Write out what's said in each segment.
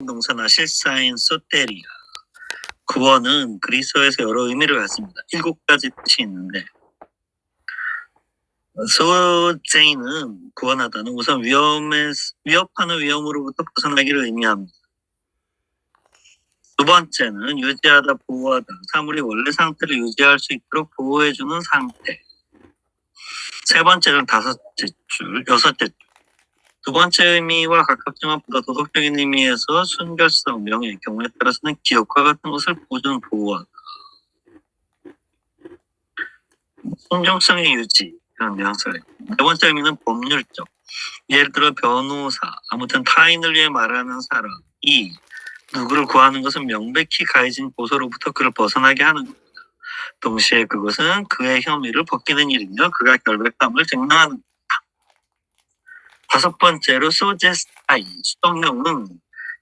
동사나 실사인 소테리아. 구원은 그리스어에서 여러 의미를 갖습니다. 7가지 뜻이 있는데 소제인은 구원하다는 우선 위협하는 위험으로부터 벗어나기를 의미합니다. 두 번째는 유지하다, 보호하다. 사물이 원래 상태를 유지할 수 있도록 보호해주는 상태. 세 번째는 여섯째 줄. 두 번째 의미와 가깝지만 보다 도덕적인 의미에서 순결성, 명예, 경우에 따라서는 기업과 같은 것을 보존, 보호하다. 순종성의 유지, 이런 뉘앙스가 있고. 네 번째 의미는 법률적. 예를 들어 변호사, 아무튼 타인을 위해 말하는 사람이 누구를 구하는 것은 명백히 가해진 고소로부터 그를 벗어나게 하는 겁니다. 동시에 그것은 그의 혐의를 벗기는 일이며 그가 결백함을 증명하는 겁니다. 다섯 번째로 소제스타이, 수동형은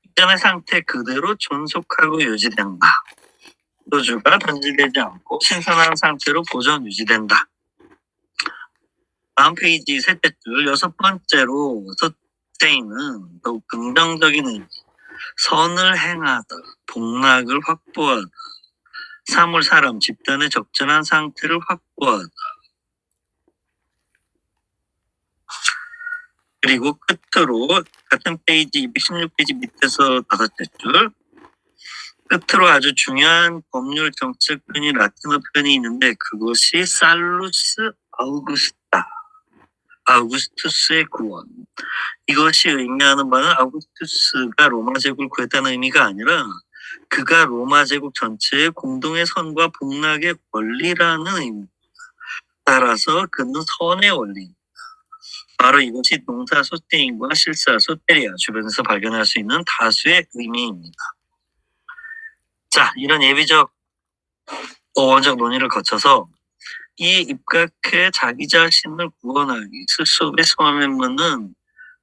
이전의 상태 그대로 존속하고 유지된다. 소주가 던질되지 않고 신선한 상태로 보존 유지된다. 다음 페이지 셋째 줄, 여섯 번째로 소제인은 더욱 긍정적인 의미, 선을 행하다, 복락을 확보하다, 사물, 사람, 집단의 적절한 상태를 확보하다. 그리고 끝으로 같은 페이지 216페이지 밑에서 다섯째 줄, 끝으로 아주 중요한 법률 정책 표현이 라틴어 표현이 있는데 그것이 살루스 아우구스타, 아우구스투스의 구원. 이것이 의미하는 바는 아우구스투스가 로마 제국을 구했다는 의미가 아니라 그가 로마 제국 전체의 공동의 선과 복락의 원리라는 의미입니다. 따라서 그는 선의 원리입니다. 바로 이것이 동사 소테인과 실사 소테리아 주변에서 발견할 수 있는 다수의 의미입니다. 자, 이런 예비적 어원적 논의를 거쳐서 이 입각해 자기 자신을 구원하기 스스로의 소함의문은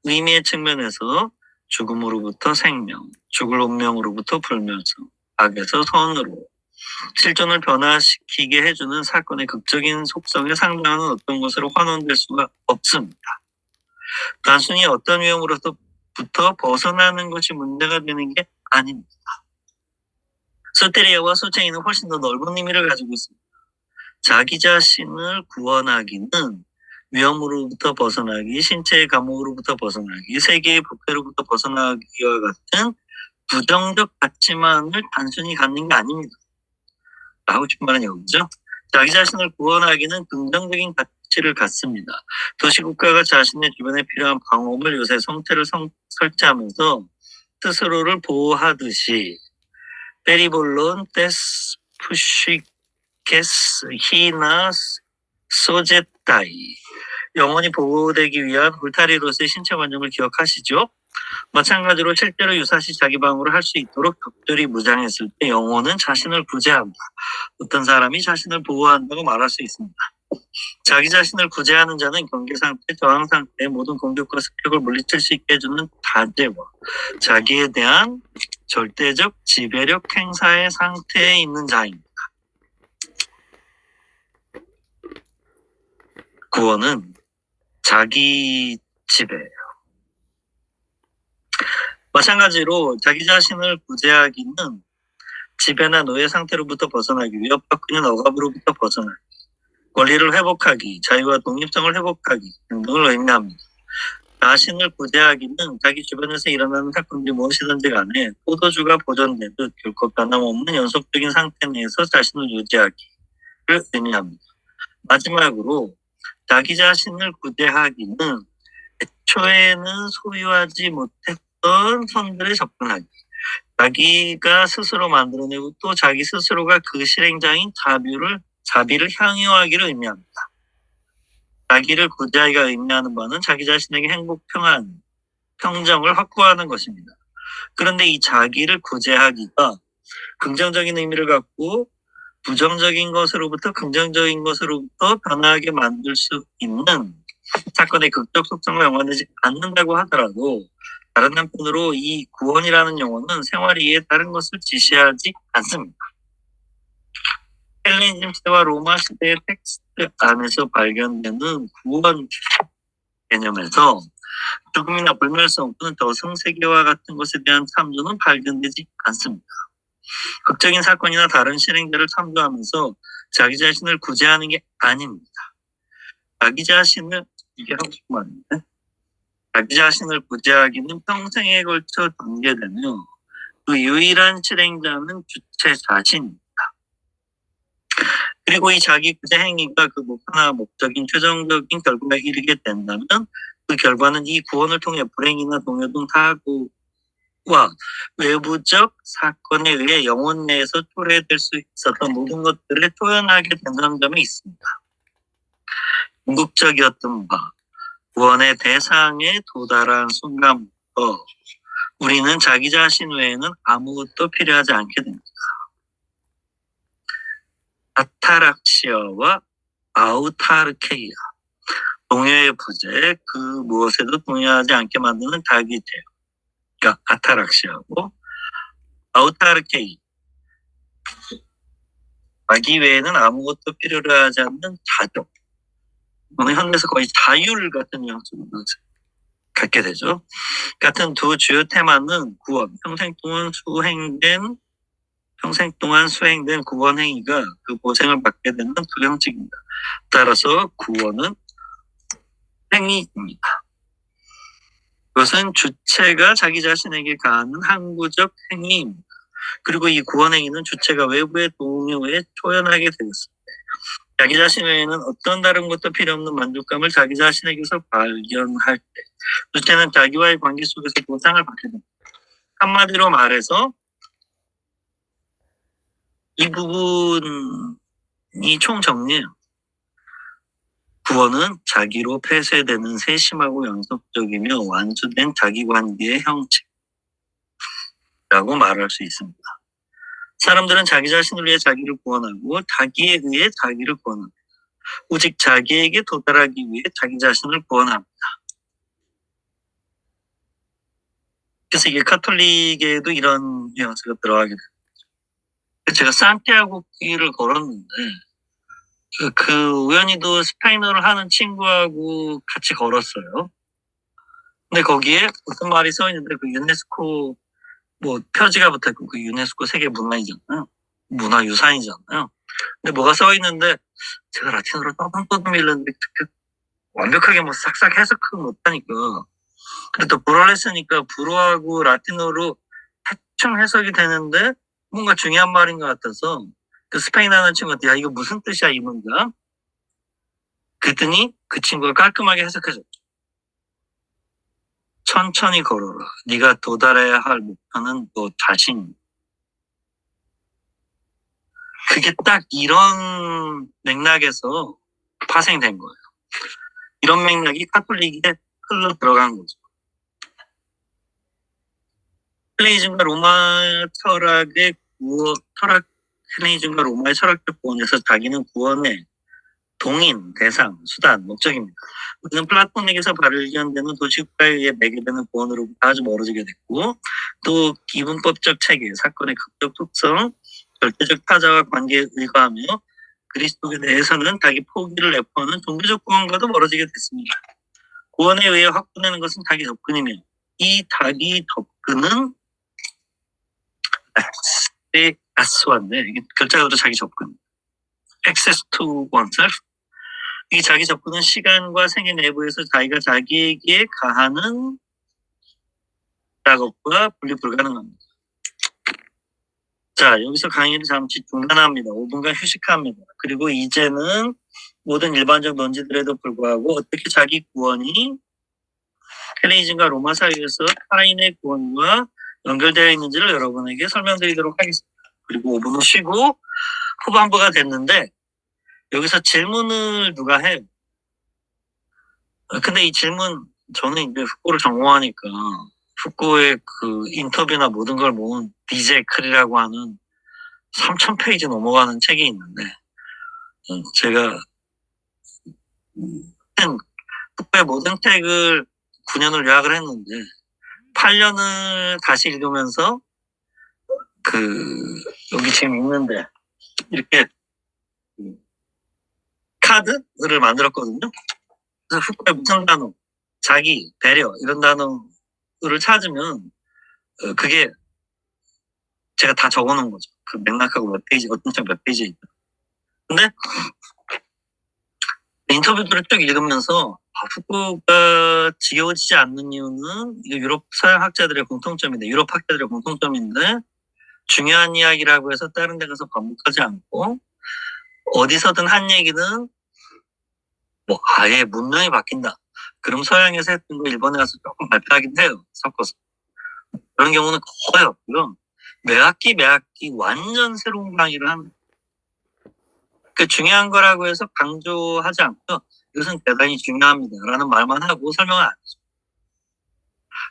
의미의 측면에서 죽음으로부터 생명, 죽을 운명으로부터 불멸성, 악에서 선으로 실존을 변화시키게 해주는 사건의 극적인 속성에 상당한 어떤 것으로 환원될 수가 없습니다. 단순히 어떤 위험으로부터 벗어나는 것이 문제가 되는 게 아닙니다. 소테리아와 소체인은 훨씬 더 넓은 의미를 가지고 있습니다. 자기 자신을 구원하기는 위험으로부터 벗어나기, 신체의 감옥으로부터 벗어나기, 세계의 부패로부터 벗어나기와 같은 부정적 가치만을 단순히 갖는 게 아닙니다. 하고 싶은 말은 여기죠. 자기 자신을 구원하기는 긍정적인 가치를 갖습니다. 도시국가가 자신의 주변에 필요한 방어물 요새 성태를 설치하면서 스스로를 보호하듯이 페리볼론 테스 푸시케스 히나 소제타이, 영원히 보호되기 위한 울타리로서의 신체 관념을 기억하시죠? 마찬가지로 실제로 유사시 자기 방어를 할 수 있도록 적절히 무장했을 때 영혼은 자신을 구제한다. 어떤 사람이 자신을 보호한다고 말할 수 있습니다. 자기 자신을 구제하는 자는 경계 상태, 저항 상태의 모든 공격과 습격을 물리칠 수 있게 해주는 다제와 자기에 대한 절대적 지배력 행사의 상태에 있는 자입니다. 구원은 자기 지배예요. 마찬가지로 자기 자신을 구제하기는 지배나 노예 상태로부터 벗어나기, 위협받고 있는 억압으로부터 벗어나기, 권리를 회복하기, 자유와 독립성을 회복하기 등등을 의미합니다. 자신을 구제하기는 자기 주변에서 일어나는 사건들이 무엇이든지 간에 포도주가 보존되듯 결코 변함없는 연속적인 상태 내에서 자신을 유지하기를 의미합니다. 마지막으로 자기 자신을 구제하기는 애초에는 소유하지 못했던 선들에 접근하기, 자기가 스스로 만들어내고 또 자기 스스로가 그 실행자인 자비를 향유하기를 의미합니다. 자기를 구제하기가 의미하는 바는 자기 자신에게 행복, 평안, 평정을 확보하는 것입니다. 그런데 이 자기를 구제하기가 긍정적인 의미를 갖고 부정적인 것으로부터 긍정적인 것으로부터 변화하게 만들 수 있는 사건의 극적 속성을 연관되지 않는다고 하더라도 다른 한편으로 이 구원이라는 용어는 생활 이외에 다른 것을 지시하지 않습니다. 헬레니즘 시대와 로마 시대의 텍스트 안에서 발견되는 구원 개념에서 죽음이나 불멸성 또는 저승세계와 같은 것에 대한 탐조는 발견되지 않습니다. 극적인 사건이나 다른 실행자를 탐구하면서 자기 자신을 구제하는 게 아닙니다. 자기 자신을, 이게 하고 싶은 말인데, 자기 자신을 구제하기는 평생에 걸쳐 전개되며 그 유일한 실행자는 주체 자신입니다. 그리고 이 자기 구제 행위가 그 목표나 목적인 최종적인 결과에 이르게 된다면 그 결과는 이 구원을 통해 불행이나 동요 등 사고와 외부적 사건에 의해 영혼 내에서 초래될 수 있었던 모든 것들을 초연하게 된다는 점에 있습니다. 궁극적이었던 바, 구원의 대상에 도달한 순간부터 우리는 자기 자신 외에는 아무것도 필요하지 않게 됩니다. 아타락시아와 아우타르케이아, 동요의 부재, 그 무엇에도 동요하지 않게 만드는 닭이 돼요. 그러니까 아타락시아고 아우타르케이, 자기 외에는 아무것도 필요로 하지 않는 자조. 오늘 현대에서 거의 자율 같은 뉘앙스를 갖게 되죠. 같은 두 주요 테마는 구원, 평생 동안 수행된 구원 행위가 그 보생을 받게 되는 두 형식입니다. 따라서 구원은 행위입니다. 그것은 주체가 자기 자신에게 가하는 항구적 행위입니다. 그리고 이 구원 행위는 주체가 외부의 동요에 초연하게 되었습니다. 자기 자신 외에는 어떤 다른 것도 필요 없는 만족감을 자기 자신에게서 발견할 때 주체는 자기와의 관계 속에서 보상을 받게 됩니다. 한마디로 말해서 이 부분이 총정리예요. 구원은 자기로 폐쇄되는 세심하고 연속적이며 완수된 자기관계의 형체라고 말할 수 있습니다. 사람들은 자기 자신을 위해 자기를 구원하고 자기에 의해 자기를 구원합니다. 오직 자기에게 도달하기 위해 자기 자신을 구원합니다. 그래서 이게 카톨릭에도 이런 뉘앙스가 들어가게 됩니다. 제가 산티아고 길을 걸었는데 그 우연히도 스페인어를 하는 친구하고 같이 걸었어요. 근데 거기에 무슨 말이 써 있는데 그 유네스코 뭐 표지가 붙어있고 그 유네스코 세계 문화유산이잖아요. 근데 뭐가 써 있는데 제가 라틴어로 떠듬떠듬 읽는데 완벽하게 뭐 싹싹 해석은 못하니까. 근데 또 불어를 쓰니까 불어하고 라틴어로 대충 해석이 되는데 뭔가 중요한 말인 것 같아서 그 스페인 하는 친구한테 야 이거 무슨 뜻이야 이 문장? 그랬더니 그 친구가 깔끔하게 해석해줬죠. 천천히 걸어라. 네가 도달해야 할 목표는 너 자신. 그게 딱 이런 맥락에서 파생된 거예요. 이런 맥락이 카톨릭에 흘러 들어간 거죠. 헬레니즘과 로마 철학의 헬레니즘과 로마의 철학적 구원에서 자기는 구원의 동인, 대상, 수단, 목적입니다. 우리는 플라톤에게서 발견되는 도시국가에 의해 매개되는 구원으로부터 아주 멀어지게 됐고 또 기분법적 체계, 사건의 극적 특성, 절대적 타자와 관계에 의거하며 그리스도에 대해서는 자기 포기를 내포하는 종교적 구원과도 멀어지게 됐습니다. 구원에 의해 확보되는 것은 자기 접근이며 이 자기 접근은 아스완데 이게 글자로도 자기 접근 access to oneself. 이 자기 접근은 시간과 생애 내부에서 자기가 자기에게 가하는 작업과 분리 불가능합니다. 자, 여기서 강의를 잠시 중단합니다. 5분간 휴식합니다. 그리고 이제는 모든 일반적 논지들에도 불구하고 어떻게 자기 구원이 헬레니즘과 로마 사이에서 타인의 구원과 연결되어 있는지를 여러분에게 설명드리도록 하겠습니다. 그리고 5분 후 쉬고 후반부가 됐는데 여기서 질문을 누가 해요? 근데 이 질문 저는 이제 후쿠를 전공하니까 후쿠의 그 인터뷰나 모든 걸 모은 DJ 클이라고 하는 3,000페이지 넘어가는 책이 있는데 제가 후쿠의 모든 책을 9년을 요약을 했는데 8년을 다시 읽으면서 여기 지금 있는데 이렇게 카드를 만들었거든요. 그래서 후쿠의 무슨 단어, 자기, 배려 이런 단어를 찾으면 그게 제가 다 적어놓은 거죠. 그 맥락하고 몇 페이지, 어떤 책 몇 페이지에 있다. 근데 인터뷰들을 쭉 읽으면서 후쿠오카가 지겨워지지 않는 이유는 유럽 서양 학자들의 공통점인데, 유럽 학자들의 공통점인데, 중요한 이야기라고 해서 다른 데 가서 반복하지 않고 어디서든 한 얘기는 뭐 아예 문명이 바뀐다. 그럼 서양에서 했던 거 일본에 가서 조금 발표하긴 해요. 섞어서. 그런 경우는 거의 없고요. 매 학기 완전 새로운 강의를 하는. 그 중요한 거라고 해서 강조하지 않고요. 이것은 대단히 중요합니다라는 말만 하고 설명을 안 해줘.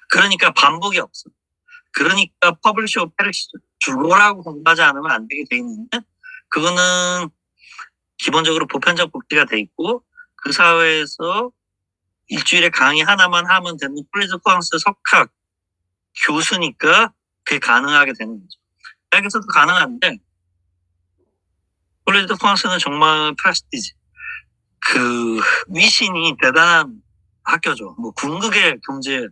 그러니까 반복이 없어. 그러니까 퍼블리시 오브 페르시죠. 죽어라고 공부하지 않으면 안 되게 돼 있는데, 그거는 기본적으로 보편적 복지가 돼 있고, 그 사회에서 일주일에 강의 하나만 하면 되는 콜리지 프랑스 석학 교수니까 그게 가능하게 되는 거죠. 대학에서도 가능한데, 콜리지 프랑스는 정말 프레스티지. 그 위신이 대단한 학교죠. 뭐 궁극의 경제에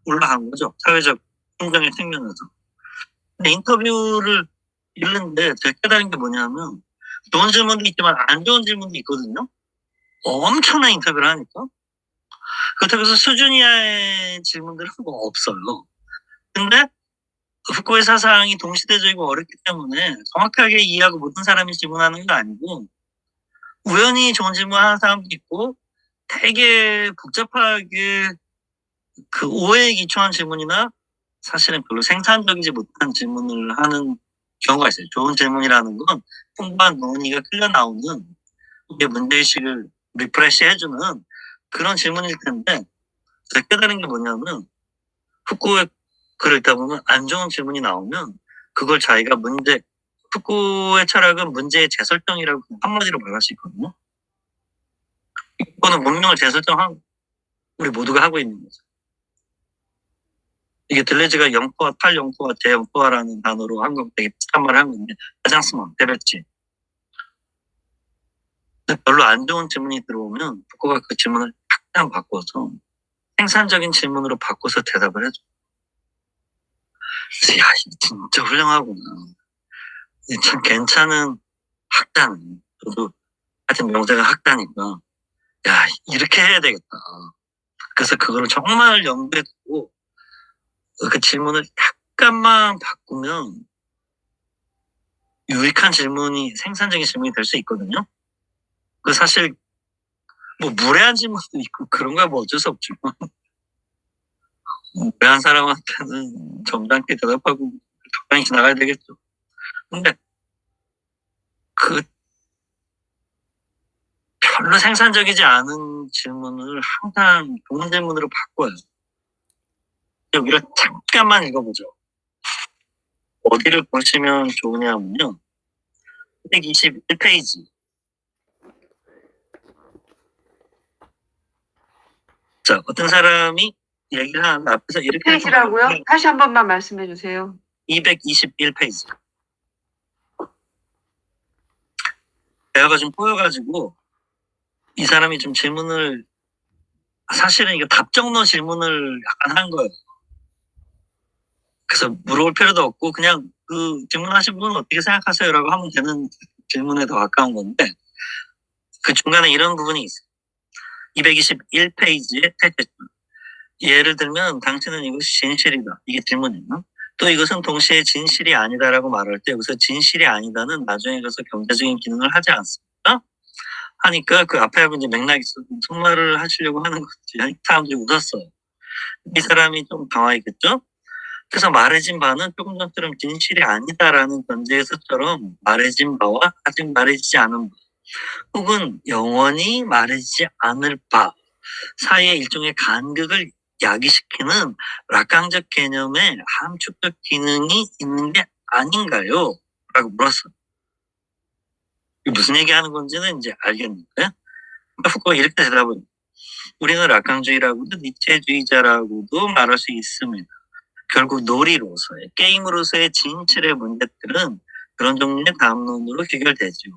올라간 거죠. 사회적 행정의 측면에서. 근데 인터뷰를 읽는데 제가 깨달은 게 뭐냐면, 좋은 질문도 있지만 안 좋은 질문도 있거든요. 엄청난 인터뷰를 하니까. 그렇다고 해서 수준 이하의 질문들은 뭐 없어요. 근데 후쿠오카의 사상이 동시대적이고 어렵기 때문에 정확하게 이해하고 모든 사람이 질문하는 게 아니고, 우연히 좋은 질문하는 사람도 있고, 되게 복잡하게 그 오해에 기초한 질문이나 사실은 별로 생산적이지 못한 질문을 하는 경우가 있어요. 좋은 질문이라는 건 풍부한 논의가 흘러 나오는, 이게 문제의식을 리프레시 해주는 그런 질문일 텐데, 제가 깨달은 게 뭐냐면, 후쿠오의 글을 읽다 보면 안 좋은 질문이 나오면 그걸 자기가 후쿠오의 철학은 문제의 재설정이라고 한마디로 말할 수 있거든요. 이거는 문명을 재설정한 우리 모두가 하고 있는 거죠. 이게 들레즈가 영토화, 탈영토화, 재영토화라는 단어로 한국 되게 비슷한 말을 한 건데, 가장스먼, 대배치. 근데 별로 안 좋은 질문이 들어오면 후쿠오가 그 질문을 탁 바꿔서 생산적인 질문으로 바꿔서 대답을 해줘. 그래서 야, 진짜 훌륭하구나. 참 괜찮은 학자네. 저도 하여튼 명제가 학자니까 야, 이렇게 해야 되겠다. 그래서 그거를 정말 염두에 두고 그 질문을 약간만 바꾸면 유익한 질문이, 생산적인 질문이 될 수 있거든요. 그 사실 뭐 무례한 질문도 있고 그런 거야 뭐 어쩔 수 없지만 무례한 사람한테는 정당하게 대답하고 적당히 지나가야 되겠죠. 근데 그 별로 생산적이지 않은 질문을 항상 좋은 질문으로 바꿔요. 여기를 잠깐만 읽어보죠. 어디를 보시면 좋으냐면요. 121페이지. 자, 어떤 사람이 얘기를 하는 앞에서 이렇게 페이지라고요? 다시 한 번만 말씀해 주세요. 221페이지. 대화가 좀 꼬여가지고 이 사람이 좀 질문을, 사실은 이거 답정너 질문을 약간 한 거예요. 그래서 물어볼 필요도 없고 그냥 그 질문하신 분은 어떻게 생각하세요? 라고 하면 되는 질문에 더 가까운 건데, 그 중간에 이런 부분이 있어요. 221페이지의 택배. 예를 들면 당신은 이것이 진실이다. 이게 질문이에요. 또 이것은 동시에 진실이 아니다라고 말할 때 여기서 진실이 아니다는 나중에 가서 경제적인 기능을 하지 않습니까? 하니까 그 앞에 하고 이제 맥락이 있어서 정말을 하시려고 하는 거지. 사람들이 웃었어요. 이 사람이 좀 당황했겠죠? 그래서 말해진 바는 조금 전처럼 진실이 아니다라는 전제에서처럼 말해진 바와 아직 말해지지 않은 바, 혹은 영원히 말해지지 않을 바 사이의 일종의 간극을 야기시키는 락강적 개념의 함축적 기능이 있는 게 아닌가요? 라고 물었어. 무슨 얘기하는 건지는 이제 알겠는데, 후쿠오가 이렇게 대답을, 우리는 락강주의라고도 니체주의자라고도 말할 수 있습니다. 결국 놀이로서의, 게임으로서의 진실의 문제들은 그런 종류의 담론으로 귀결되죠.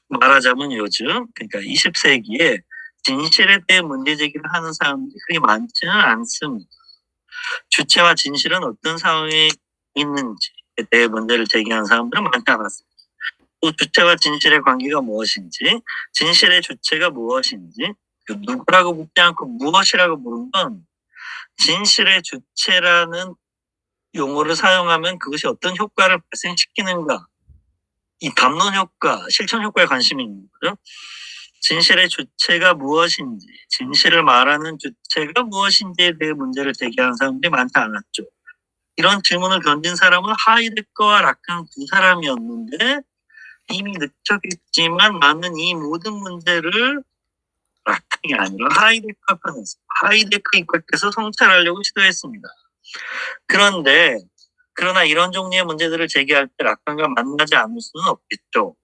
말하자면 요즘, 그러니까 20세기에 진실에 대해 문제 제기를 하는 사람들이 그리 많지는 않습니다. 주체와 진실은 어떤 상황에 있는지에 대해 문제를 제기하는 사람들은 많지 않았습니다. 또 주체와 진실의 관계가 무엇인지, 진실의 주체가 무엇인지, 누구라고 묻지 않고 무엇이라고 물은 건 진실의 주체라는 용어를 사용하면 그것이 어떤 효과를 발생시키는가, 이 담론 효과, 실천 효과에 관심이 있는 거죠. 진실의 주체가 무엇인지, 진실을 말하는 주체가 무엇인지에 대해 문제를 제기하는 사람들이 많지 않았죠. 이런 질문을 던진 사람은 하이데거와 라칸 두 사람이었는데 이미 늦췄겠지만 나는 이 모든 문제를 라칸이 아니라 하이데거 편에서 하이데거 입각해서 성찰하려고 시도했습니다. 그러나 이런 종류의 문제들을 제기할 때 라칸과 만나지 않을 수는 없겠죠.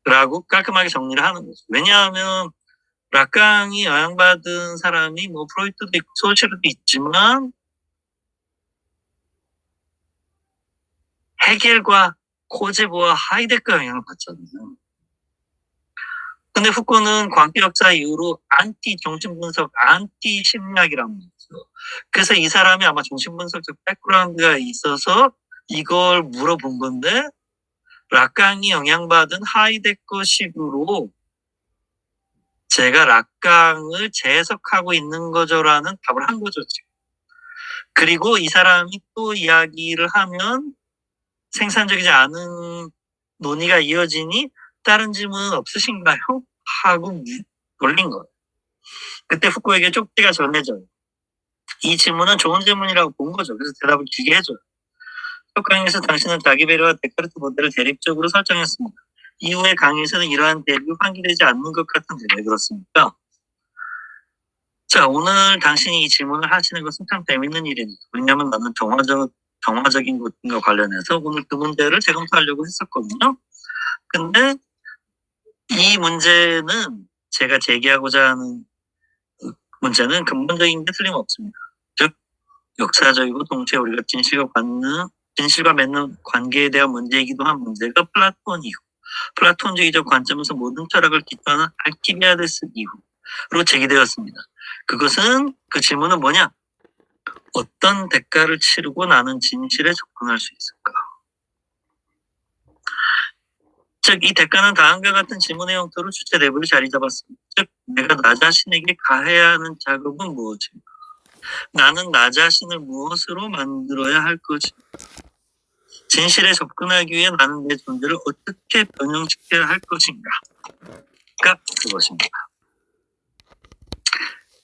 라고 깔끔하게 정리를 하는 거죠. 왜냐하면 라칸이 영향받은 사람이 뭐 프로이트도 있고 소시르도 있지만 헤겔과 코제보와 하이데거가 영향을 받잖아요. 근데 후코는 광기 역사 이후로 안티 정신분석, 안티 심리학이란 말이죠. 그래서 이 사람이 아마 정신분석적 백그라운드가 있어서 이걸 물어본 건데 라칸이 영향받은 하이데거식으로 제가 라칸을 재해석하고 있는 거죠라는 답을 한 거죠, 지금. 그리고 이 사람이 또 이야기를 하면 생산적이지 않은 논의가 이어지니 다른 질문은 없으신가요? 하고 돌린 거예요. 그때 후쿠에게 쪽지가 전해져요. 이 질문은 좋은 질문이라고 본 거죠. 그래서 대답을 길게 해줘요. 첫 강의에서 당신은 자기 배려와 데카르트 모델을 대립적으로 설정했습니다. 이후의 강의에서는 이러한 대립이 환기되지 않는 것 같은데 왜 그렇습니까? 자, 오늘 당신이 이 질문을 하시는 것은 참 재밌는 일입니다. 왜냐하면 나는 정화적인 것과 관련해서 오늘 그 문제를 재검토하려고 했었거든요. 근데 이 문제는 제가 제기하고자 하는 문제는 근본적인 게 틀림없습니다. 즉 역사적이고 동시에 우리가 진실과 맺는 관계에 대한 문제이기도 한 문제가 플라톤이고 플라톤주의적 관점에서 모든 철학을 기초하는 알키비아데스 이후로 제기되었습니다. 그 질문은 뭐냐? 어떤 대가를 치르고 나는 진실에 접근할 수 있을까? 즉, 이 대가는 다음과 같은 질문의 형태로 주체 내부를 자리 잡았습니다. 즉, 내가 나 자신에게 가해야 하는 작업은 무엇인가? 나는 나 자신을 무엇으로 만들어야 할 것인가? 진실에 접근하기 위해 나는 내 존재를 어떻게 변형시켜야 할 것인가?가 그것입니다.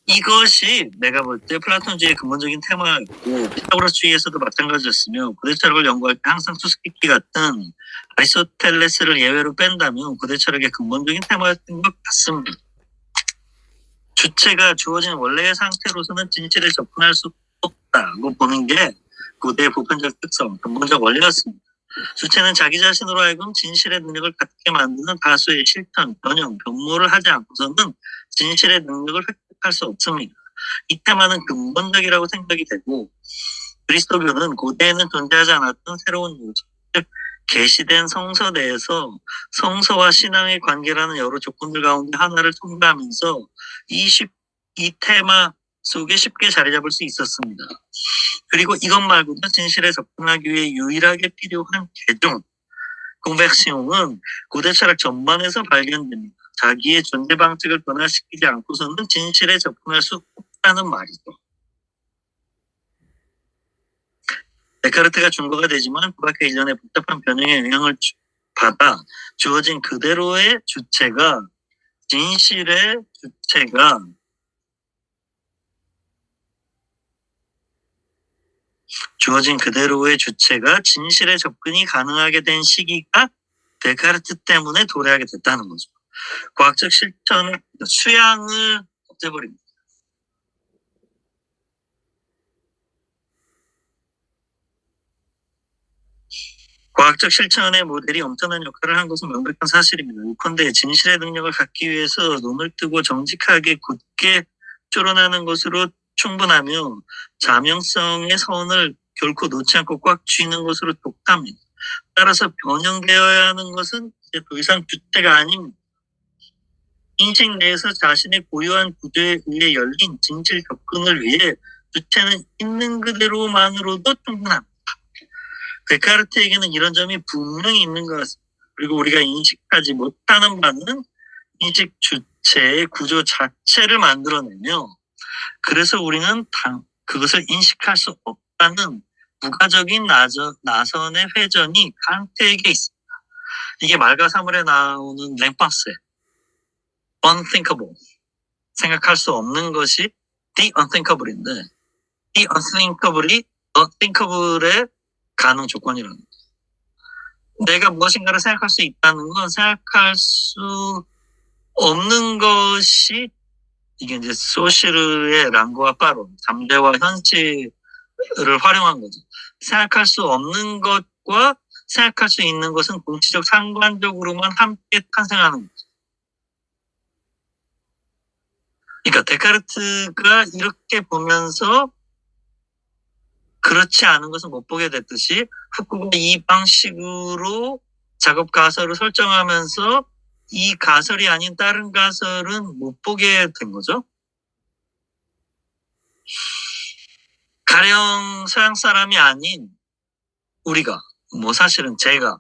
이것이 내가 볼 때 플라톤주의의 근본적인 테마였고 피타고라스주의에서도 마찬가지였으며 고대 철학을 연구할 때 항상 수수께끼 같은 아리스토텔레스를 예외로 뺀다면 고대 철학의 근본적인 테마였던 것 같습니다. 주체가 주어진 원래의 상태로서는 진실에 접근할 수 없다고 보는 게 고대의 보편적 특성, 근본적 원리였습니다. 주체는 자기 자신으로 하여금 진실의 능력을 갖게 만드는 다수의 실천, 변형, 변모를 하지 않고서는 진실의 능력을 획득할 수 없습니다. 이 테마는 근본적이라고 생각이 되고 그리스도교는 고대에는 존재하지 않았던 새로운 요소, 즉 계시된 성서 내에서 성서와 신앙의 관계라는 여러 조건들 가운데 하나를 통과하면서 이 테마 속에 쉽게 자리 잡을 수 있었습니다. 그리고 이것 말고도 진실에 접근하기 위해 유일하게 필요한 개종, conversion은 고대 철학 전반에서 발견됩니다. 자기의 존재 방식을 변화시키지 않고서는 진실에 접근할 수 없다는 말이죠. 데카르트가 준거가 되지만 그 밖에 이전의 복잡한 변형의 영향을 받아 주어진 그대로의 주체가 진실의 주체가 주어진 그대로의 주체가 진실에 접근이 가능하게 된 시기가 데카르트 때문에 도래하게 됐다는 거죠. 과학적 실천을 수양을 없애버립니다. 과학적 실천의 모델이 엄청난 역할을 한 것은 명백한 사실입니다. 예컨대 진실의 능력을 갖기 위해서 눈을 뜨고 정직하게 굳게 쫓아나는 것으로 충분하며 자명성의 선을 결코 놓지 않고 꽉 쥐는 것으로 독합니다. 따라서 변형되어야 하는 것은 이제 더 이상 주체가 아닙니다. 인식 내에서 자신의 고유한 구조에 의해 열린 진실 접근을 위해 주체는 있는 그대로만으로도 충분합니다. 데카르트에게는 이런 점이 분명히 있는 것 같습니다. 그리고 우리가 인식하지 못하는 바는 인식 주체의 구조 자체를 만들어내며, 그래서 우리는 그것을 인식할 수 없다는 부가적인 나선의 회전이 칸트에게 있습니다. 이게 말과 사물에 나오는 랭팡스의 unthinkable, 생각할 수 없는 것이 the unthinkable인데, the unthinkable이 the thinkable의 가능 조건이라는 거죠. 내가 무엇인가를 생각할 수 있다는 건 생각할 수 없는 것이, 이게 이제 소시르의 랑고와 파로, 잠재와 현실을 활용한 거죠. 생각할 수 없는 것과 생각할 수 있는 것은 동시적 상관적으로만 함께 탄생하는 거죠. 그러니까 데카르트가 이렇게 보면서 그렇지 않은 것은 못 보게 됐듯이, 후쿠가 이 방식으로 작업 가설을 설정하면서 이 가설이 아닌 다른 가설은 못 보게 된 거죠. 가령 서양 사람이 아닌 우리가, 사실은 제가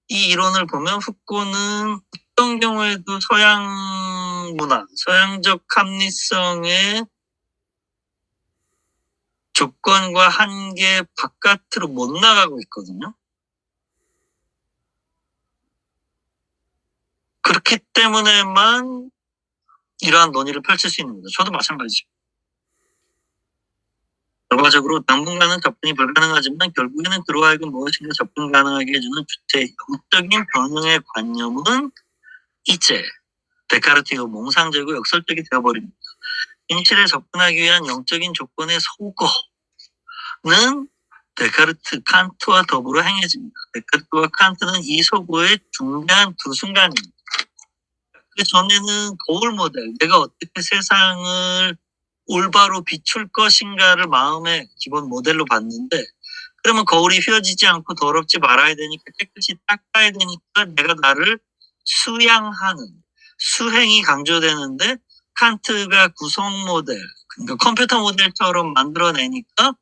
이 이론을 보면 후쿠는 어떤 경우에도 서양 문화, 서양적 합리성의 조건과 한계 바깥으로 못 나가고 있거든요. 그렇기 때문에만 이러한 논의를 펼칠 수 있는 거죠. 저도 마찬가지죠. 결과적으로 당분간은 접근이 불가능하지만 결국에는 그로 하여금 무엇인가 접근 가능하게 해주는 주체의 영적인 변형의 관념은 이제 데카르트의 몽상적이고 역설적이 되어버립니다. 인실에 접근하기 위한 영적인 조건의 소거는 데카르트, 칸트와 더불어 행해집니다. 데카르트와 칸트는 이 소거의 중대한 두 순간입니다. 그 전에는 거울 모델, 내가 어떻게 세상을 올바로 비출 것인가를 마음의 기본 모델로 봤는데, 그러면 거울이 휘어지지 않고 더럽지 말아야 되니까 깨끗이 닦아야 되니까 내가 나를 수양하는 수행이 강조되는데, 칸트가 구성 모델, 그러니까 컴퓨터 모델처럼 만들어내니까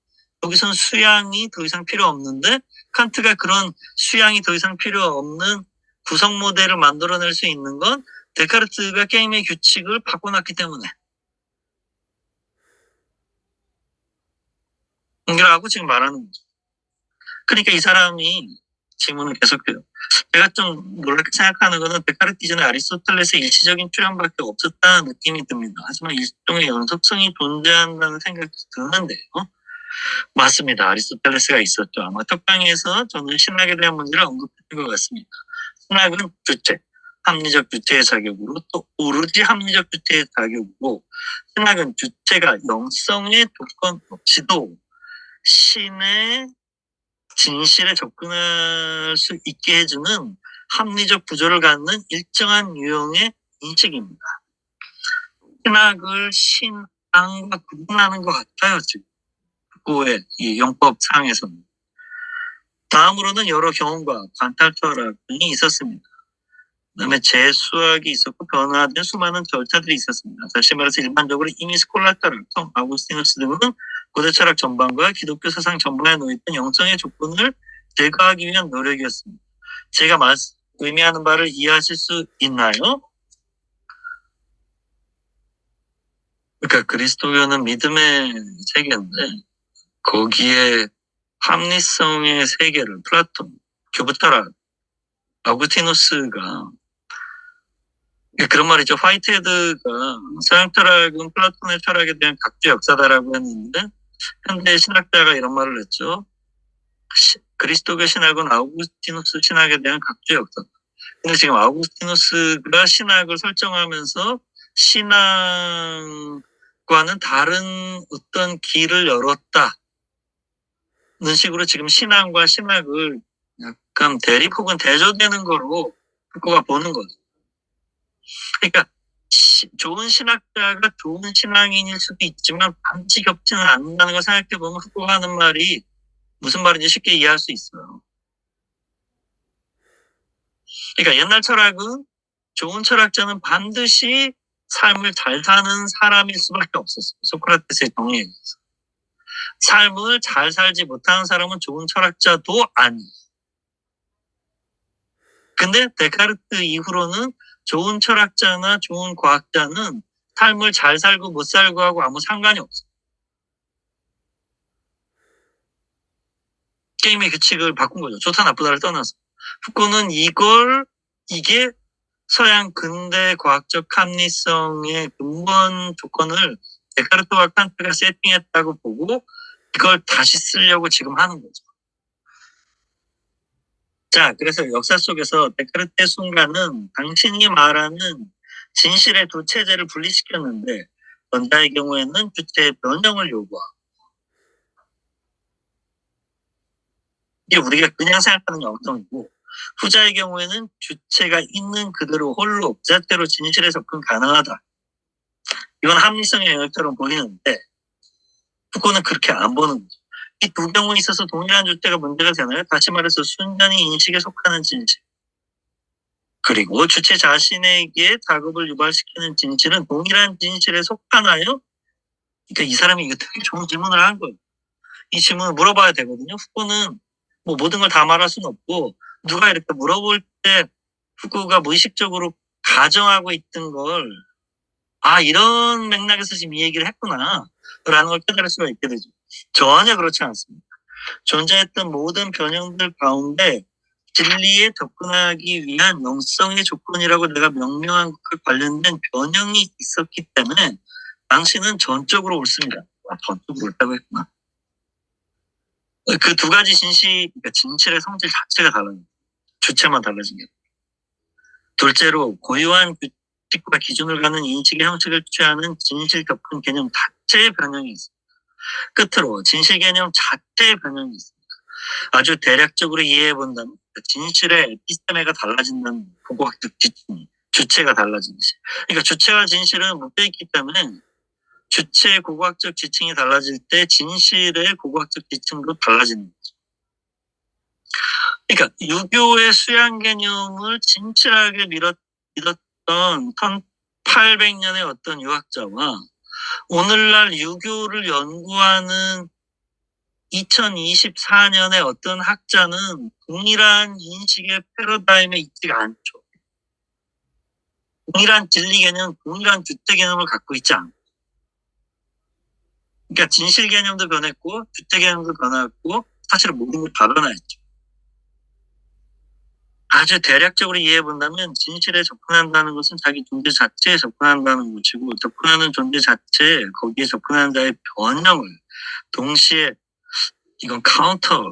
여기선 수양이 더 이상 필요 없는데, 칸트가 그런 수양이 더 이상 필요 없는 구성 모델을 만들어낼 수 있는 건 데카르트가 게임의 규칙을 바꿔놨기 때문에. 라고 지금 말하는 거죠. 그러니까 이 사람이 질문을 계속해요. 제가 좀 놀랍게 생각하는 것은 데카르트 이전에 아리스토텔레스의 일시적인 출현밖에 없었다는 느낌이 듭니다. 하지만 일종의 연속성이 존재한다는 생각이 드는데요. 맞습니다. 아리스토텔레스가 있었죠. 아마 톡방에서 저는 신학에 대한 문제를 언급했던 것 같습니다. 신학은 주체, 합리적 주체의 자격으로, 또 오로지 합리적 주체의 자격으로, 신학은 주체가 영성의 조건 없이도 신의 진실에 접근할 수 있게 해주는 합리적 구조를 갖는 일정한 유형의 인식입니다. 신학을 신앙과 구분하는 것 같아요, 지금. 후쿠의 이 용법상에서는. 다음으로는 여러 경험과 관탈 철학이 있었습니다. 그다음에 재수학이 있었고 변화된 수많은 절차들이 있었습니다. 다시 말해서 일반적으로 이미 스콜라 철학, 톰 아구스티누스 등은 고대 철학 전반과 기독교 사상 전반에 놓여있던 영성의 조건을 제거하기 위한 노력이었습니다. 제가 의미하는 바를 이해하실 수 있나요? 그러니까 그리스도교는 믿음의 세계인데 거기에 합리성의 세계를 플라톤, 교부 철학, 아구스티누스가, 그런 말이죠. 화이트헤드가 서양 철학은 플라톤의 철학에 대한 각주 역사다라고 했는데, 현대 신학자가 이런 말을 했죠. 그리스도교 신학은 아우구스티누스 신학에 대한 각주 역사다. 근데 지금 아우구스티누스가 신학을 설정하면서 신앙과는 다른 어떤 길을 열었다는 식으로 지금 신앙과 신학을 약간 대립 혹은 대조되는 거로 후쿠가 보는 거죠. 그러니까 좋은 신학자가 좋은 신앙인일 수도 있지만 반드시 겹치는 않는다는 걸 생각해보면 후쿠가 하는 말이 무슨 말인지 쉽게 이해할 수 있어요. 그러니까 옛날 철학은 좋은 철학자는 반드시 삶을 잘 사는 사람일 수밖에 없었어요. 소크라테스의 정의에 의해서. 삶을 잘 살지 못하는 사람은 좋은 철학자도 아니에요. 근데 데카르트 이후로는 좋은 철학자나 좋은 과학자는 삶을 잘 살고 못 살고 하고 아무 상관이 없어요. 게임의 규칙을 바꾼 거죠. 좋다 나쁘다를 떠나서. 후코는 이게 서양 근대 과학적 합리성의 근본 조건을 데카르트와 칸트가 세팅했다고 보고 이걸 다시 쓰려고 지금 하는 거죠. 자, 그래서 역사 속에서 데카르트의 순간은 당신이 말하는 진실의 두 체제를 분리시켰는데 전자의 경우에는 주체의 변형을 요구하고 이게 우리가 그냥 생각하는 영성이고 후자의 경우에는 주체가 있는 그대로 홀로 그 자체로 진실에 접근 가능하다. 이건 합리성의 영역처럼 보이는데 후코는 그렇게 안 보는 거죠. 이 두 경우에 있어서 동일한 주체가 문제가 되나요? 다시 말해서 순전히 인식에 속하는 진실. 그리고 주체 자신에게 작업을 유발시키는 진실은 동일한 진실에 속하나요? 그러니까 이 사람이 이거 되게 좋은 질문을 한 거예요. 이 질문을 물어봐야 되거든요. 후코는 뭐 모든 걸 다 말할 수는 없고 누가 이렇게 물어볼 때 후코가 무의식적으로 가정하고 있던 걸 이런 맥락에서 지금 이 얘기를 했구나 라는 걸 깨달을 수가 있게 되죠. 전혀 그렇지 않습니다. 존재했던 모든 변형들 가운데 진리에 접근하기 위한 영성의 조건이라고 내가 명명한 그 관련된 변형이 있었기 때문에 당신은 전적으로 옳습니다. 전적으로 옳다고 했구나. 그 두 가지 그러니까 진실의 성질 자체가 달라요. 주체만 달라진 게. 둘째로 고유한 규칙과 기준을 갖는 인식의 형식을 취하는 진실 접근 개념 자체의 변형이 있습니다. 끝으로 진실 개념 자체의 변형이 있습니다. 아주 대략적으로 이해해 본다면 진실의 에피스테메가 달라진다는 고고학적 지칭, 주체가 달라진 것이. 그러니까 주체와 진실은 묶여있기 때문에 주체의 고고학적 지칭이 달라질 때 진실의 고고학적 지칭도 달라지는 거죠. 그러니까 유교의 수양 개념을 진실하게 믿었던 1800년의 어떤 유학자와 오늘날 유교를 연구하는 2024년의 어떤 학자는 동일한 인식의 패러다임에 있지가 않죠. 동일한 진리 개념, 동일한 주체 개념을 갖고 있지 않고. 그러니까 진실 개념도 변했고 주체 개념도 변했고 사실은 모든 게 다 변화했죠. 아주 대략적으로 이해해 본다면 진실에 접근한다는 것은 자기 존재 자체에 접근한다는 것이고 접근하는 존재 자체에 거기에 접근하는 자의 변형을 동시에 이건 카운터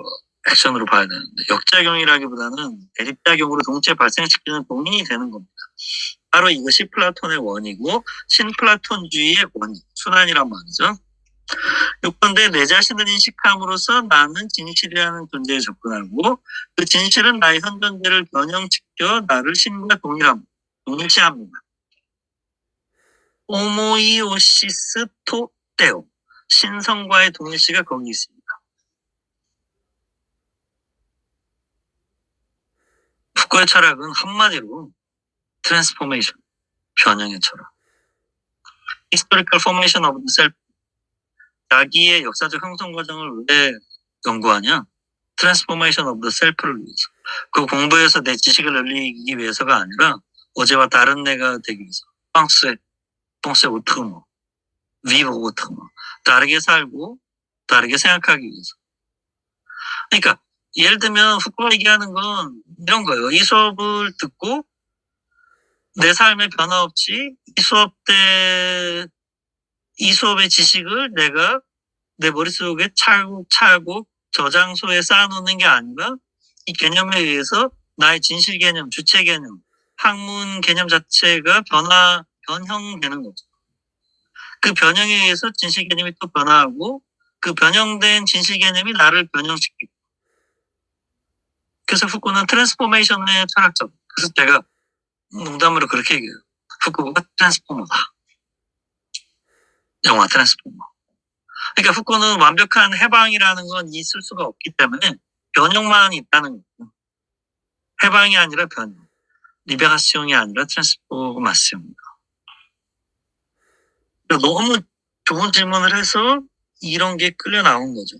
액션으로 봐야 되는데 역작용이라기보다는 대립작용으로 동시에 발생시키는 동인이 되는 겁니다. 바로 이것이 플라톤의 원이고 신플라톤주의의 원, 순환이란 말이죠. 요건데 내 자신을 인식함으로써 나는 진실이라는 존재에 접근하고 그 진실은 나의 현 존재를 변형시켜 나를 신과 동일시합니다. 오모이오시스 토테오 신성과의 동일시가 거기 있습니다. 후코의 철학은 한마디로 트랜스포메이션, 변형의 철학. Historical formation of the self. 자기의 역사적 형성 과정을 왜 연구하냐? 트랜스포메이션 오브 더 셀프를 위해서. 그 공부해서 내 지식을 늘리기 위해서가 아니라 어제와 다른 내가 되기 위해서. 펑스의 오트모, 위브 오트모. 다르게 살고 다르게 생각하기 위해서. 그러니까 예를 들면 후코가 얘기하는 건 이런 거예요. 이 수업을 듣고 내 삶에 변화 없이 이 수업의 지식을 내가 내 머릿속에 차곡차곡 저장소에 쌓아놓는 게 아니라 이 개념에 의해서 나의 진실 개념, 주체 개념, 학문 개념 자체가 변형되는 거죠. 그 변형에 의해서 진실 개념이 또 변화하고 그 변형된 진실 개념이 나를 변형시키고. 그래서 후코는 트랜스포메이션의 철학자. 그래서 제가 농담으로 그렇게 얘기해요. 후코가 트랜스포머다. 영화 트랜스포머. 그러니까 후코는 완벽한 해방이라는 건 있을 수가 없기 때문에 변형만 있다는 거죠. 해방이 아니라 변형. 리베라시옹이 아니라 트랜스포마시옹입니다. 너무 좋은 질문을 해서 이런 게 끌려 나온 거죠.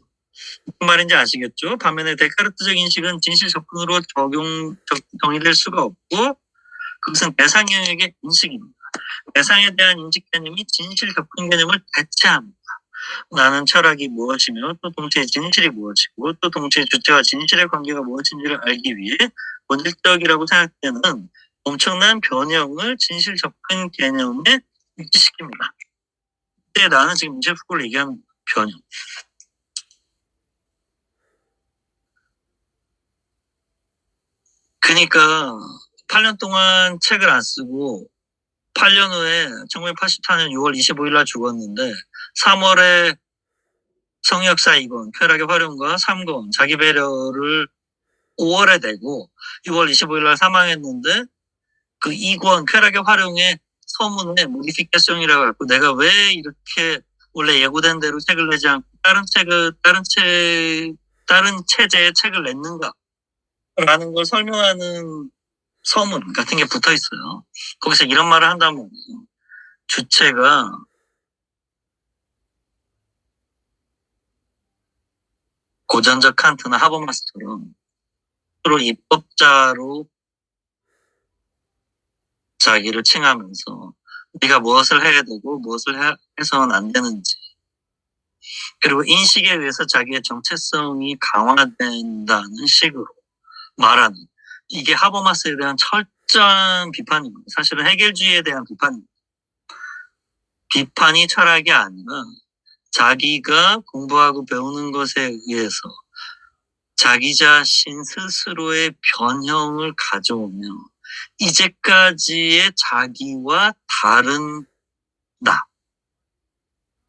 무슨 말인지 아시겠죠? 반면에 데카르트적 인식은 진실 접근으로 정의될 수가 없고 그것은 대상 영역의 인식입니다. 대상에 대한 인식 개념이 진실 접근 개념을 대체합니다. 나는 철학이 무엇이며 또 동체의 진실이 무엇이고 또 동체의 주체와 진실의 관계가 무엇인지를 알기 위해 본질적이라고 생각되는 엄청난 변형을 진실 접근 개념에 일치시킵니다. 근데 나는 지금 미셸 푸코를 얘기하는 변형. 그러니까 8년 동안 책을 안 쓰고 8년 후에 1984년 6월 25일 날 죽었는데 3월에 성역사 2권, 쾌락의 활용과 3권, 자기 배려를 5월에 내고 6월 25일 날 사망했는데 그 2권, 쾌락의 활용의 서문에 모디피케이션이라고 했고 내가 왜 이렇게 원래 예고된 대로 책을 내지 않고 다른 체제의 책을 냈는가 라는 걸 설명하는 서문 같은 게 붙어 있어요. 거기서 이런 말을 한다면 주체가 고전적 칸트나 하버마스처럼 서로 입법자로 자기를 칭하면서 네가 무엇을 해야 되고 무엇을 해서는 안 되는지 그리고 인식에 의해서 자기의 정체성이 강화된다는 식으로 말하는 이게 하버마스에 대한 철저한 비판입니다. 사실은 해결주의에 대한 비판입니다. 비판이 철학이 아니라 자기가 공부하고 배우는 것에 의해서 자기 자신 스스로의 변형을 가져오며 이제까지의 자기와 다른 나,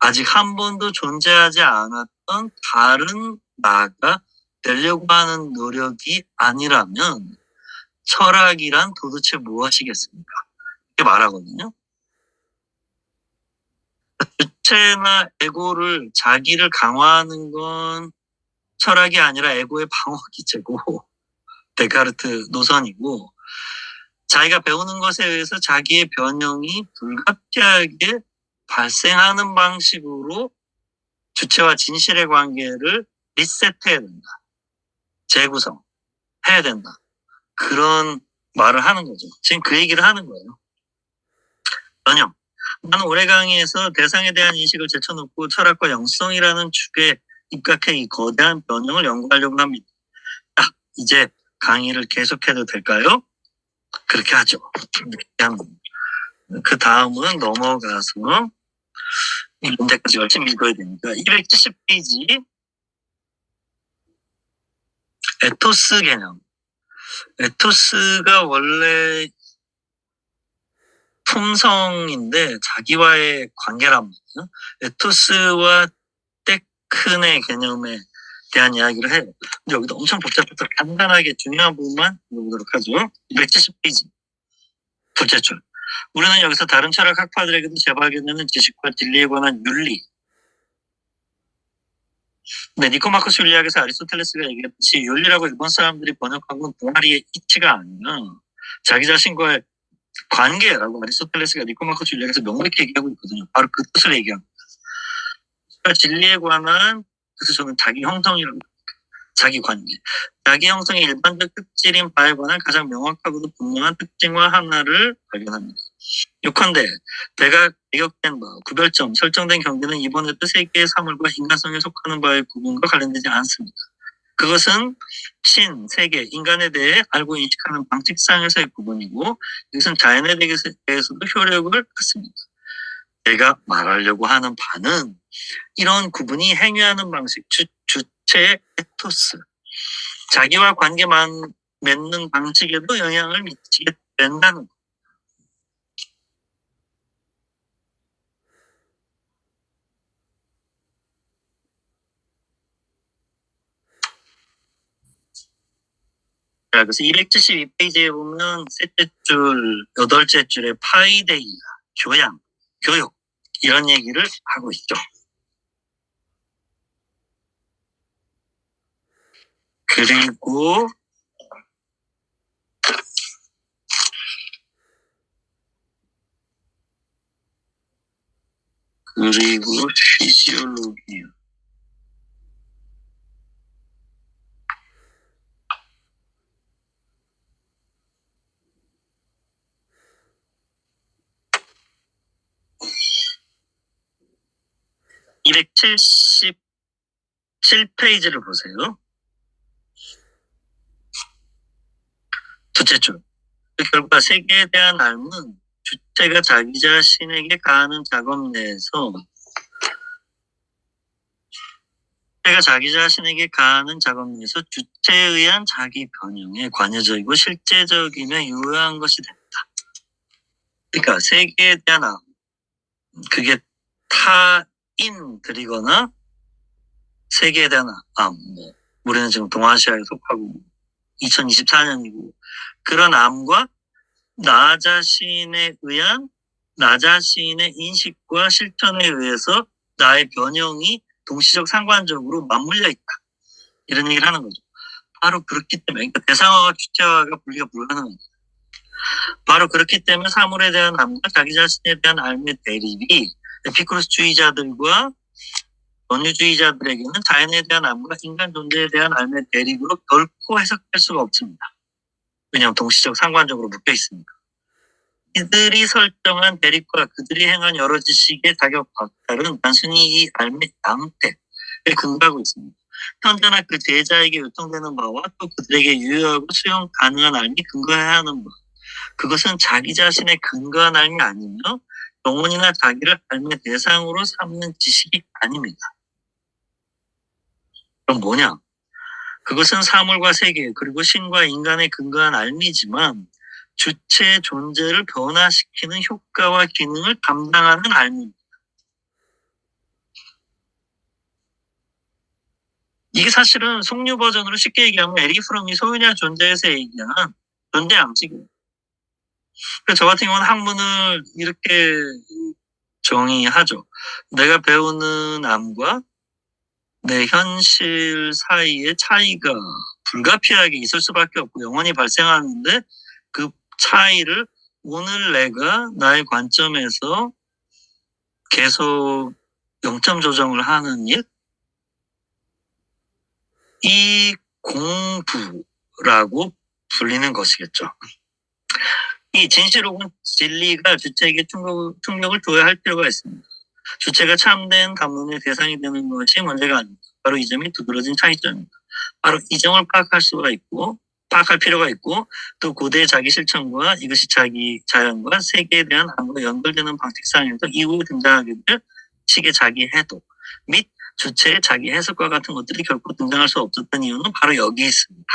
아직 한 번도 존재하지 않았던 다른 나가 되려고 하는 노력이 아니라면 철학이란 도대체 무엇이겠습니까? 이렇게 말하거든요. 주체나 에고를 자기를 강화하는 건 철학이 아니라 에고의 방어 기제고 데카르트 노선이고 자기가 배우는 것에 의해서 자기의 변형이 불가피하게 발생하는 방식으로 주체와 진실의 관계를 리셋해야 된다. 재구성해야 된다. 그런 말을 하는 거죠. 지금 그 얘기를 하는 거예요. 변형. 나는 올해 강의에서 대상에 대한 인식을 제쳐놓고 철학과 영성이라는 축에 입각해 이 거대한 변형을 연구하려고 합니다. 이제 강의를 계속해도 될까요? 그렇게 하죠. 그 다음은 넘어가서 이 문제까지 열심히 읽어야 되니까 270페이지 에토스 개념. 에토스가 원래 품성인데 자기와의 관계란 말이에요. 에토스와 테크네 개념에 대한 이야기를 해요. 근데 여기도 엄청 복잡해서 간단하게 중요한 부분만 읽어보도록 하죠. 270페이지 둘째 줄. 우리는 여기서 다른 철학 학파들에게도 재발견되는 지식과 진리에 관한 윤리. 네, 니코마코스 윤리학에서 아리스토텔레스가 얘기했듯이 윤리라고 일본 사람들이 번역한 건 동아리의 이치가 아니라 자기 자신과의 관계라고 아리스토텔레스가 니코마코스 윤리학에서 명백히 얘기하고 있거든요. 바로 그 뜻을 얘기합니다. 진리에 관한, 그래서 저는 자기 형성이라고 자기 관계. 자기 형성의 일반적 특질인 바에 관한 가장 명확하고도 분명한 특징과 하나를 발견합니다. 요컨대 배가 배격된 바, 구별점, 설정된 경계는 이번에 세계의 사물과 인간성에 속하는 바의 구분과 관련되지 않습니다. 그것은 신, 세계, 인간에 대해 알고 인식하는 방식상에서의 구분이고 이것은 자연에 대해서도 효력을 갖습니다. 제가 말하려고 하는 바는 이런 구분이 행위하는 방식, 주체의 에토스, 자기와 관계만 맺는 방식에도 영향을 미치게 된다는 것. 자, 그래서 272페이지에 보면 셋째 줄, 여덟째 줄에 파이데이아, 교양, 교육 이런 얘기를 하고 있죠. 그리고 그리고 피지올로기요. (277페이지를) 보세요. 둘째 줄. 그 결과 세계에 대한 알은 주체가 자기 자신에게 가하는 작업 내에서 주체에 의한 자기 변형에 관여적이고 실제적이며 유효한 것이 된다. 그러니까 세계에 대한 암, 그게 타인들이거나 세계에 대한 암, 우리는 지금 동아시아에 속하고 2024년이고 그런 암과 나 자신의 인식과 실천에 의해서 나의 변형이 동시적 상관적으로 맞물려 있다. 이런 얘기를 하는 거죠. 바로 그렇기 때문에, 그러니까 대상화와 주체화가 분리가 불가능합니다. 바로 그렇기 때문에 사물에 대한 암과 자기 자신에 대한 알의 대립이 에피쿠로스주의자들과 원유주의자들에게는 자연에 대한 암과 인간 존재에 대한 알의 대립으로 결코 해석될 수가 없습니다. 왜냐하면 동시적 상관적으로 묶여 있으니까. 이들이 설정한 대립과 그들이 행한 여러 지식의 자격 박탈은 단순히 이 알의 양태에 근거하고 있습니다. 현재나 그 제자에게 요청되는 바와 또 그들에게 유효하고 수용 가능한 알이 근거해야 하는 것. 그것은 자기 자신의 근거한 알이 아니며 영혼이나 자기를 알의 대상으로 삼는 지식이 아닙니다. 그럼 뭐냐? 그것은 사물과 세계 그리고 신과 인간의 근거한 알미지만 주체의 존재를 변화시키는 효과와 기능을 담당하는 알미입니다. 이게 사실은 속류 버전으로 쉽게 얘기하면 에릭 프롬이 소유냐 존재에서 얘기하는 존재 양식이에요. 그래서 저 같은 경우는 학문을 이렇게 정의하죠. 내가 배우는 암과 내 현실 사이의 차이가 불가피하게 있을 수밖에 없고 영원히 발생하는데 그 차이를 오늘 내가 나의 관점에서 계속 0점 조정을 하는 일, 이 공부라고 불리는 것이겠죠. 이 진실 혹은 진리가 주체에게 충격을 줘야 할 필요가 있습니다. 주체가 참된 담론의 대상이 되는 것이 문제가 아닙니다. 바로 이 점이 두드러진 차이점입니다. 바로 이 점을 파악할 필요가 있고 또 고대의 자기 실천과 이것이 자기 자연과 세계에 대한 암과 연결되는 방식상에서 이후 등장하게 될 식의 자기 해독 및 주체의 자기 해석과 같은 것들이 결코 등장할 수 없었던 이유는 바로 여기 있습니다.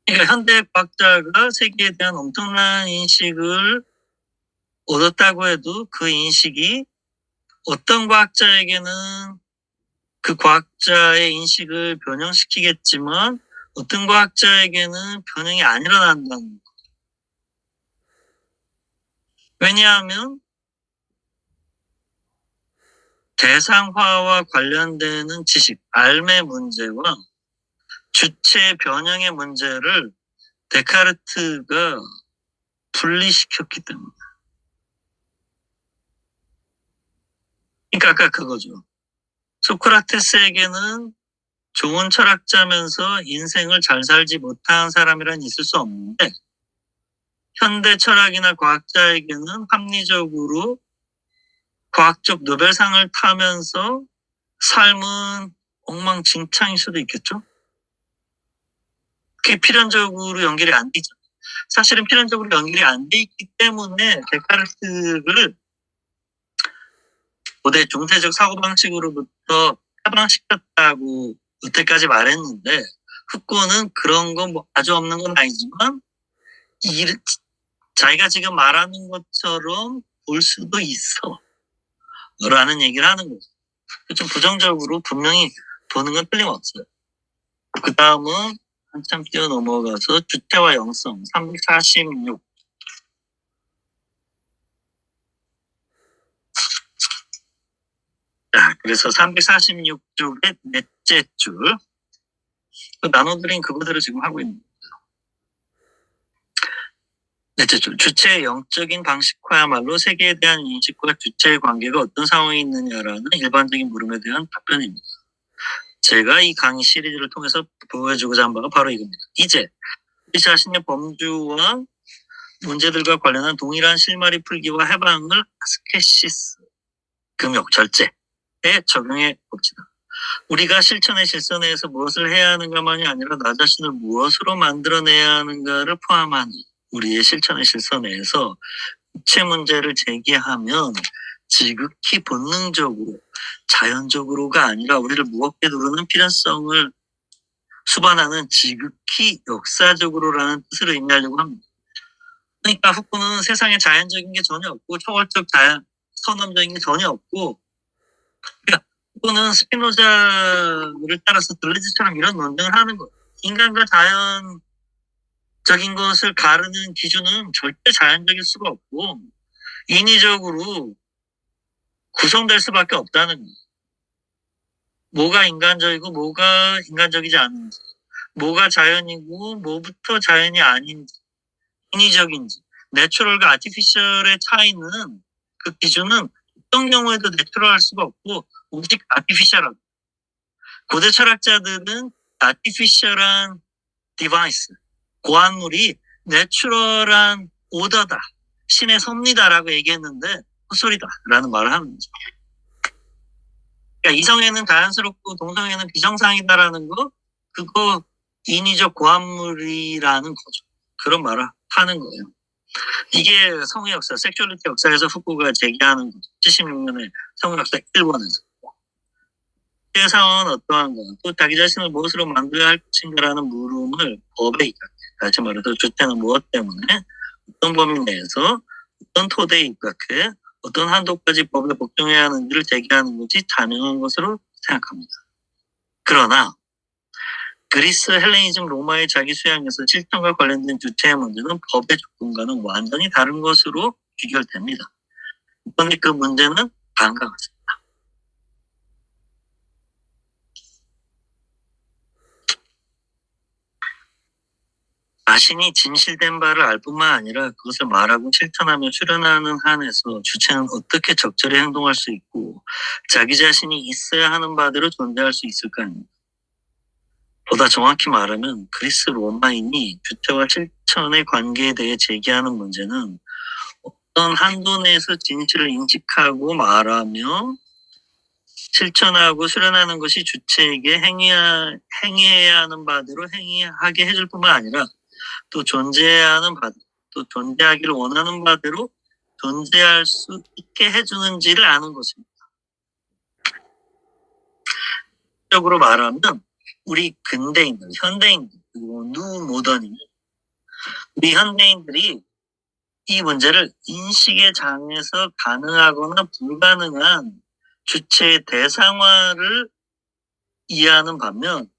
그러니까 현대 과학자가 세계에 대한 엄청난 인식을 얻었다고 해도 그 인식이 어떤 과학자에게는 그 과학자의 인식을 변형시키겠지만 어떤 과학자에게는 변형이 안 일어난다는 거죠. 왜냐하면 대상화와 관련되는 지식, 알의 문제와 주체 변형의 문제를 데카르트가 분리시켰기 때문에. 그러니까 아까 그거죠. 소크라테스에게는 좋은 철학자면서 인생을 잘 살지 못한 사람이란 있을 수 없는데 현대 철학이나 과학자에게는 합리적으로 과학적 노벨상을 타면서 삶은 엉망진창일 수도 있겠죠. 그게 필연적으로 연결이 안 되죠. 사실은 필연적으로 연결이 안 돼 있기 때문에 데카르트를 고대 중세적 사고방식으로부터 해방시켰다고 여태까지 말했는데 후코는 그런 건 아주 없는 건 아니지만 자기가 지금 말하는 것처럼 볼 수도 있어 라는 얘기를 하는 거죠. 좀 부정적으로 분명히 보는 건 틀림없어요. 그 다음은 한참 뛰어 넘어가서 주체와 영성 346. 자, 그래서 346쪽의 넷째 줄 나눠드린 그거대로 지금 하고 있는 거죠. 넷째 줄, 주체의 영적인 방식화야말로 세계에 대한 인식과 주체의 관계가 어떤 상황에 있느냐라는 일반적인 물음에 대한 답변입니다. 제가 이 강의 시리즈를 통해서 보여주고자 한 바가 바로 이겁니다. 이제 우리 자신의 범주와 문제들과 관련한 동일한 실마리 풀기와 해방을 아스케시스, 금욕, 절제에 적용해 봅시다. 우리가 실천의 실선에서 무엇을 해야 하는가만이 아니라 나 자신을 무엇으로 만들어내야 하는가를 포함한 우리의 실천의 실선에서 주체 문제를 제기하면 지극히 본능적으로 자연적으로가 아니라 우리를 무겁게 누르는 필연성을 수반하는 지극히 역사적으로라는 뜻을 의미하려고 합니다. 그러니까 후쿠는 세상에 자연적인 게 전혀 없고 초월적 선험적인 게 전혀 없고, 그러니까 후쿠는 스피노자를 따라서 들레즈처럼 이런 논쟁을 하는 거예요. 인간과 자연적인 것을 가르는 기준은 절대 자연적일 수가 없고 인위적으로 구성될 수밖에 없다는 거예요. 뭐가 인간적이고 뭐가 인간적이지 않은지, 뭐가 자연이고 뭐부터 자연이 아닌지, 인위적인지, 내추럴과 아티피셜의 차이는, 그 기준은 어떤 경우에도 내추럴할 수가 없고 오직 아티피셜하고, 고대 철학자들은 아티피셜한 디바이스, 고안물이 내추럴한 오더다, 신의 섭리다라고 얘기했는데 헛소리다라는 말을 하는 거죠. 그러니까 이성에는 자연스럽고 동성에는 비정상이다라는 거, 그거 인위적 고안물이라는 거죠. 그런 말을 하는 거예요. 이게 성의 역사, 섹슈얼리티 역사에서 후쿠가 제기하는 거죠. 76년에 성의 역사 1번에서. 세상은 어떠한가, 또 자기 자신을 무엇으로 만들어야 할 것인가라는 물음을 법에 입각해, 다시 말해서 주체는 무엇 때문에, 어떤 범위 내에서, 어떤 토대에 입각해, 어떤 한도까지 법에 복종해야 하는지를 제기하는 것이 자명한 것으로 생각합니다. 그러나 그리스, 헬레니즘, 로마의 자기 수양에서 실천과 관련된 주체의 문제는 법의 조건과는 완전히 다른 것으로 귀결됩니다. 그런데 그 문제는 다음과 같습니다. 자신이 진실된 바를 알 뿐만 아니라 그것을 말하고 실천하며 수련하는 한에서 주체는 어떻게 적절히 행동할 수 있고 자기 자신이 있어야 하는 바대로 존재할 수 있을까 합니다. 보다 정확히 말하면 그리스 로마인이 주체와 실천의 관계에 대해 제기하는 문제는 어떤 한도 내에서 진실을 인식하고 말하며 실천하고 수련하는 것이 주체에게 행해야 하는 바대로 행하게 해줄 뿐만 아니라 또 존재해야 하는 바대로, 또 존재하기를 원하는 바대로 존재할 수 있게 해주는지를 아는 것입니다. 적으로 말하면 우리 근대인들, 현대인들, 그리고 뉴 모더닝, 우리 현대인들이 이 문제를 인식의 장에서 가능하거나 불가능한 주체의 대상화를 이해하는 반면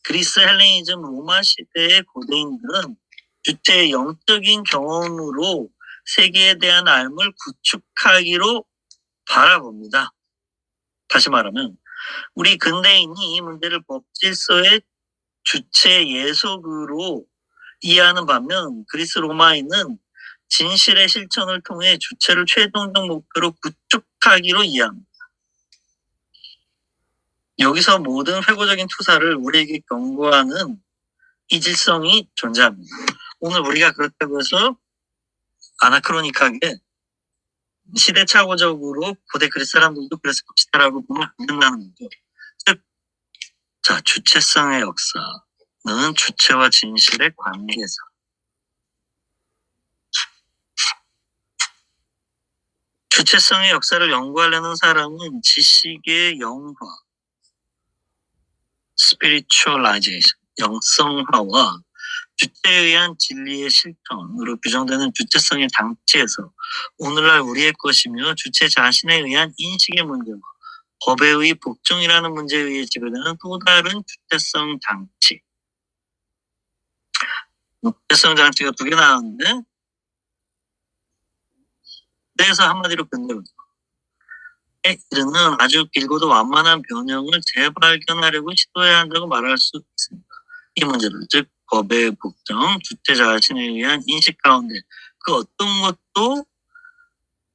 그리스, 헬레니즘, 로마 시대의 고대인들은 주체의 영적인 경험으로 세계에 대한 알을 구축하기로 바라봅니다. 다시 말하면 우리 근대인이 이 문제를 법질서의 주체 예속으로 이해하는 반면 그리스 로마인은 진실의 실천을 통해 주체를 최종적 목표로 구축하기로 이해합니다. 여기서 모든 회고적인 투사를 우리에게 경고하는 이질성이 존재합니다. 오늘 우리가 그렇다고 해서 아나크로닉하게 시대착오적으로 고대 그리스 사람들도 그랬을 것이다라고 보면 안 된다는 거죠. 즉, 자, 주체성의 역사는 주체와 진실의 관계에서, 주체성의 역사를 연구하려는 사람은 지식의 영화, spiritualization, 영성화와 주체에 의한 진리의 실천으로 규정되는 주체성의 장치에서 오늘날 우리의 것이며 주체 자신에 의한 인식의 문제와 법에 의해 복종이라는 문제에 의해 지배되는 또 다른 주체성 장치. 주체성 장치가 두 개 나왔는데, 그래서 한마디로 근대론. 이르는 아주 길고도 완만한 변형을 재발견하려고 시도해야 한다고 말할 수 있습니다. 이 문제를, 즉 법의 복종, 주체 자신에 의한 인식 가운데 그 어떤 것도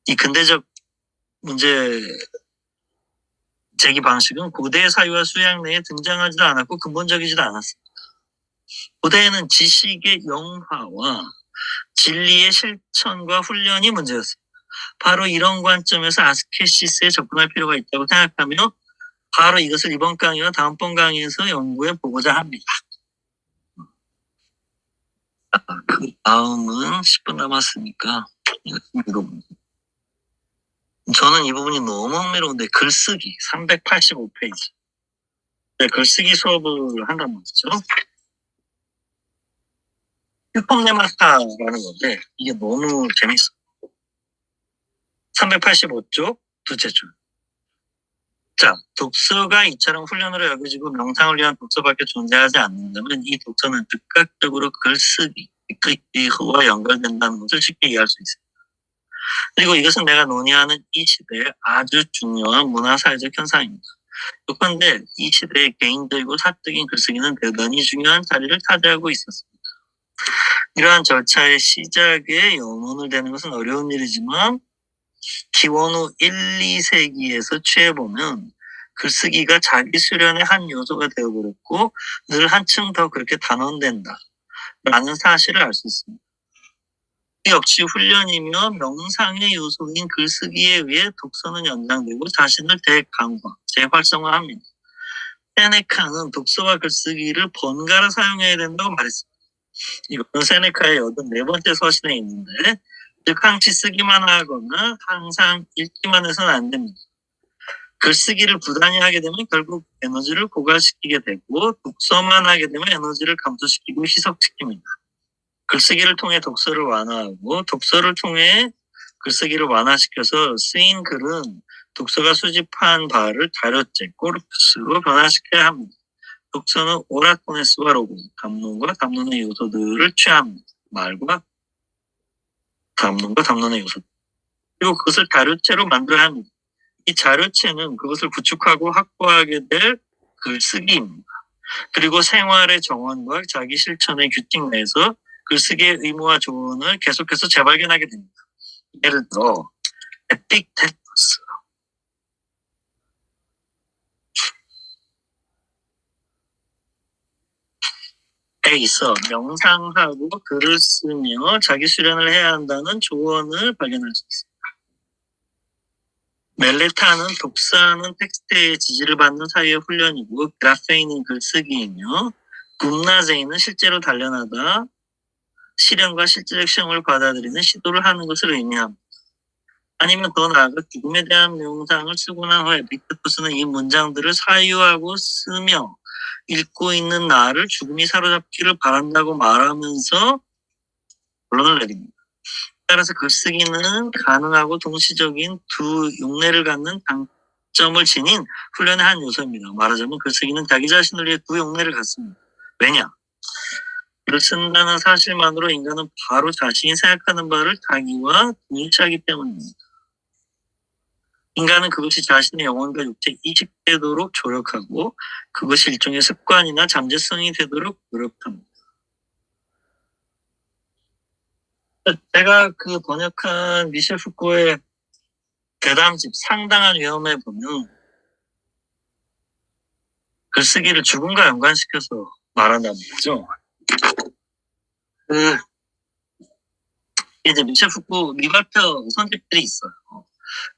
이 근대적 문제 제기 방식은 고대의 사유와 수양 내에 등장하지도 않았고 근본적이지도 않았습니다. 고대에는 지식의 영화와 진리의 실천과 훈련이 문제였습니다. 바로 이런 관점에서 아스케시스에 접근할 필요가 있다고 생각하며 바로 이것을 이번 강의와 다음번 강의에서 연구해 보고자 합니다. 그 다음은 10분 남았으니까 저는 이 부분이 너무 흥미로운데 글쓰기 385페이지 글쓰기 수업을 한단 말이죠. 휴폰네마타라는 건데 이게 너무 재밌어요. 385쪽 두째 줄. 자, 독서가 이처럼 훈련으로 여겨지고 명상을 위한 독서밖에 존재하지 않는다면 이 독서는 즉각적으로 글쓰기와 연결된다는 것을 쉽게 이해할 수 있습니다. 그리고 이것은 내가 논의하는 이 시대에 아주 중요한 문화사회적 현상입니다. 그런데 이 시대의 개인적이고 사적인 글쓰기는 대단히 중요한 자리를 차지하고 있었습니다. 이러한 절차의 시작에 영혼을 대는 것은 어려운 일이지만 기원후 1, 2세기에서 취해보면 글쓰기가 자기 수련의 한 요소가 되어버렸고 늘 한층 더 그렇게 단원된다 라는 사실을 알 수 있습니다. 역시 훈련이며 명상의 요소인 글쓰기에 의해 독서는 연장되고 자신을 대강화, 재활성화합니다. 세네카는 독서와 글쓰기를 번갈아 사용해야 된다고 말했습니다. 이거는 세네카의 84번째 서신에 있는데 즉 항시 쓰기만 하거나 항상 읽기만 해서는 안 됩니다. 글쓰기를 부단히 하게 되면 결국 에너지를 고갈시키게 되고 독서만 하게 되면 에너지를 감소시키고 희석시킵니다. 글쓰기를 통해 독서를 완화하고 독서를 통해 글쓰기를 완화시켜서 쓰인 글은 독서가 수집한 바를 자료체, 코르푸스로 변화시켜야 합니다. 독서는 오라토네스와 로고, 담론과 담론의 요소들을 취합니다. 말과 담론과 담론의 요소. 그리고 그것을 자료체로 만들어야 합니다. 이 자료체는 그것을 구축하고 확보하게 될 글쓰기입니다. 그리고 생활의 정원과 자기 실천의 규칙 내에서 글쓰기의 의무와 조언을 계속해서 재발견하게 됩니다. 예를 들어 에픽테토스 에 있어 명상하고 글을 쓰며 자기 수련을 해야 한다는 조언을 발견할 수 있습니다. 멜레타는 독서하는 텍스트의 지지를 받는 사이의 훈련이고 그라페인은 글쓰기이며 굽나제이는 실제로 단련하다 실현과 실제적 시험을 받아들이는 시도를 하는 것을 의미합니다. 아니면 더 나아가 죽음에 대한 명상을 쓰고 난 후에 에픽테토스는 이 문장들을 사유하고 쓰며 읽고 있는 나를 죽음이 사로잡기를 바란다고 말하면서 결론을 내립니다. 따라서 글쓰기는 가능하고 동시적인 두 용례를 갖는 장점을 지닌 훈련의 한 요소입니다. 말하자면 글쓰기는 자기 자신을 위해 두 용례를 갖습니다. 왜냐? 글을 쓴다는 사실만으로 인간은 바로 자신이 생각하는 바를 자기와 동일시하기 때문입니다. 인간은 그것이 자신의 영혼과 육체에 이식되도록 조력하고 그것이 일종의 습관이나 잠재성이 되도록 노력합니다. 제가 그 번역한 미셸 푸코의 대담집 상당한 위험에 보면 글쓰기를 죽음과 연관시켜서 말한다는 거죠. 이제 미셸 푸코 미발표 선집들이 있어요.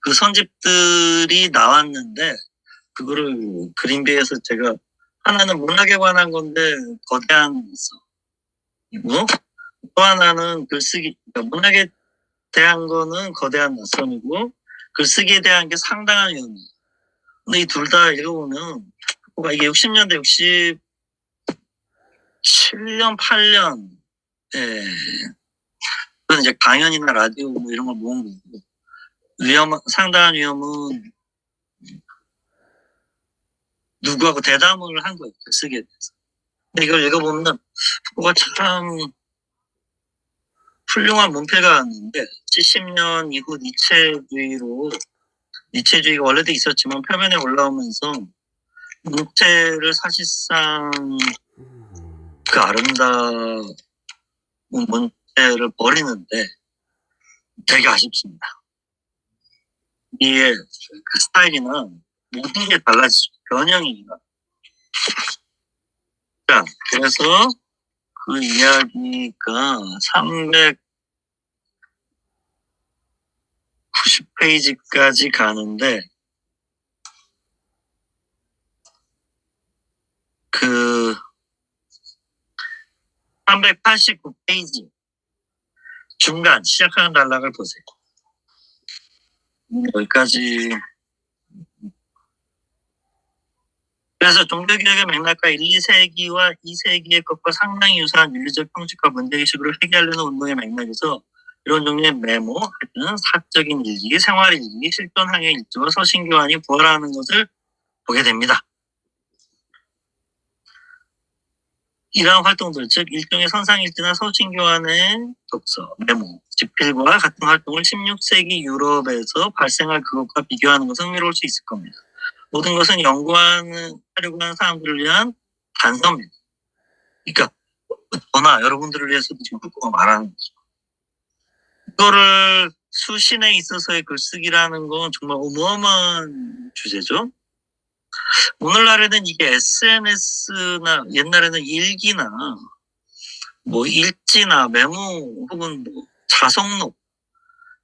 그 선집들이 나왔는데 그거를 그린베이에서 제가 하나는 문학에 관한 건데 거대한 낯선이고 또 하나는 글쓰기 그러니까 문학에 대한 거는 거대한 낯선이고 글쓰기에 대한 게 상당한 의미. 근데 이 둘 다 읽어보면 이게 60년대 67년 8년 그건 이제 강연이나 라디오 뭐 이런 걸 모은 거고 상당한 위험은 누구하고 대담을 한 거예요. 글쓰기에 대해서. 근데 이걸 읽어보면 그거가 참 훌륭한 문패가 왔는데 70년 이후 니체주의가 원래도 있었지만 표면에 올라오면서 문체를 사실상 그 아름다운 문체를 버리는데 되게 아쉽습니다. 이게 그 스타일이나 모든 게 달라지죠. 변형입니다. 자, 그래서 그 이야기가 390페이지까지 가는데 그 389페이지 중간 시작하는 단락을 보세요. 여기까지. 그래서 종교개혁의 맥락과 1, 2세기와 2세기의 것과 상당히 유사한 윤리적 형식과 문제의식으로 회귀하려는 운동의 맥락에서 이런 종류의 메모, 하여튼 사적인 일기, 생활일기, 실존항해 일지와 서신교환이 부활하는 것을 보게 됩니다. 이러한 활동들, 즉 일종의 선상일지나 서신교환의 독서, 메모, 집필과 같은 활동을 16세기 유럽에서 발생할 그것과 비교하는 것은 흥미로울 수 있을 겁니다. 모든 것은 연구하려고 하는 사람들을 위한 단서입니다. 그러니까 저나 여러분들을 위해서도 지금 듣고 말하는 거죠. 이거를 수신에 있어서의 글쓰기라는 건 정말 어마어마한 주제죠. 오늘날에는 이게 SNS나 옛날에는 일기나 뭐 일지나 메모 혹은 뭐 자성록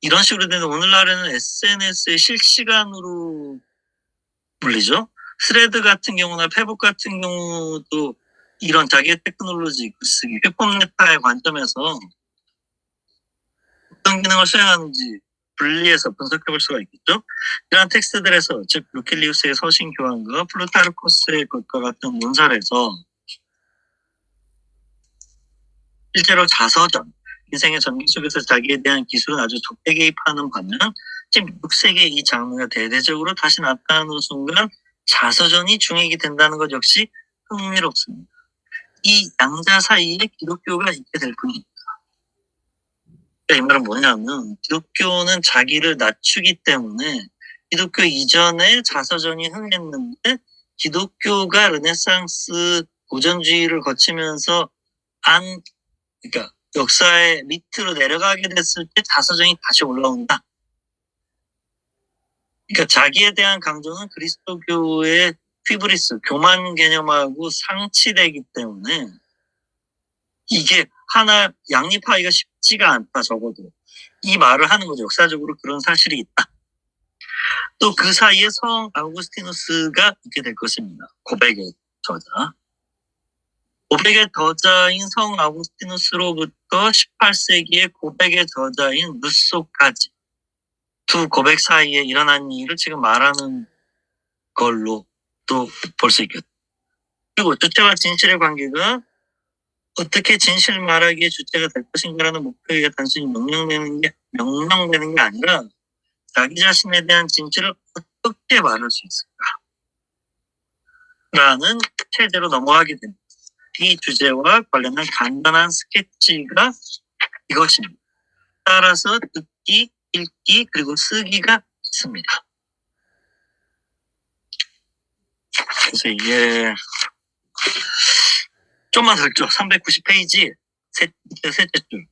이런 식으로 되는 오늘날에는 SNS에 실시간으로 불리죠. 스레드 같은 경우나 페북 같은 경우도 이런 자기의 테크놀로지 글쓰기, 휴폰 메타의 관점에서 어떤 기능을 수행하는지 분리해서 분석해 볼 수가 있겠죠. 이러한 텍스트들에서 즉 루킬리우스의 서신 교환과 플루타르코스의 것과 같은 문살에서 실제로 자서전, 인생의 전기 속에서 자기에 대한 기술은 아주 적게 개입하는 반면 16세기의 이 장르가 대대적으로 다시 나타나는 순간 자서전이 중익이 된다는 것 역시 흥미롭습니다. 이 양자 사이에 기독교가 있게 될 뿐입니다. 이 말은 뭐냐면 기독교는 자기를 낮추기 때문에 기독교 이전에 자서전이 흥했는데 기독교가 르네상스 고전주의를 거치면서 그러니까 역사의 밑으로 내려가게 됐을 때 자서전이 다시 올라온다. 그러니까 자기에 대한 강조는 그리스도교의 휘브리스, 교만 개념하고 상치되기 때문에 이게 하나 양립하기가 쉽지가 않다. 적어도 이 말을 하는 거죠. 역사적으로 그런 사실이 있다. 또 그 사이에 성 아우구스티누스가 있게 될 것입니다. 고백의 저자. 고백의 저자인 성 아우구스티누스로부터 18세기의 고백의 저자인 루소까지 두 고백 사이에 일어난 일을 지금 말하는 걸로 또 볼 수 있겠다. 그리고 주체와 진실의 관계가 어떻게 진실 말하기의 주체가 될 것인가라는 목표에 단순히 명령되는 게 아니라 자기 자신에 대한 진실을 어떻게 말할 수 있을까? 라는 체제로 넘어가게 됩니다. 이 주제와 관련한 간단한 스케치가 이것입니다. 따라서 듣기, 읽기, 그리고 쓰기가 있습니다. 그래서 이게 좀만 더 읽죠. 390페이지 셋째 줄.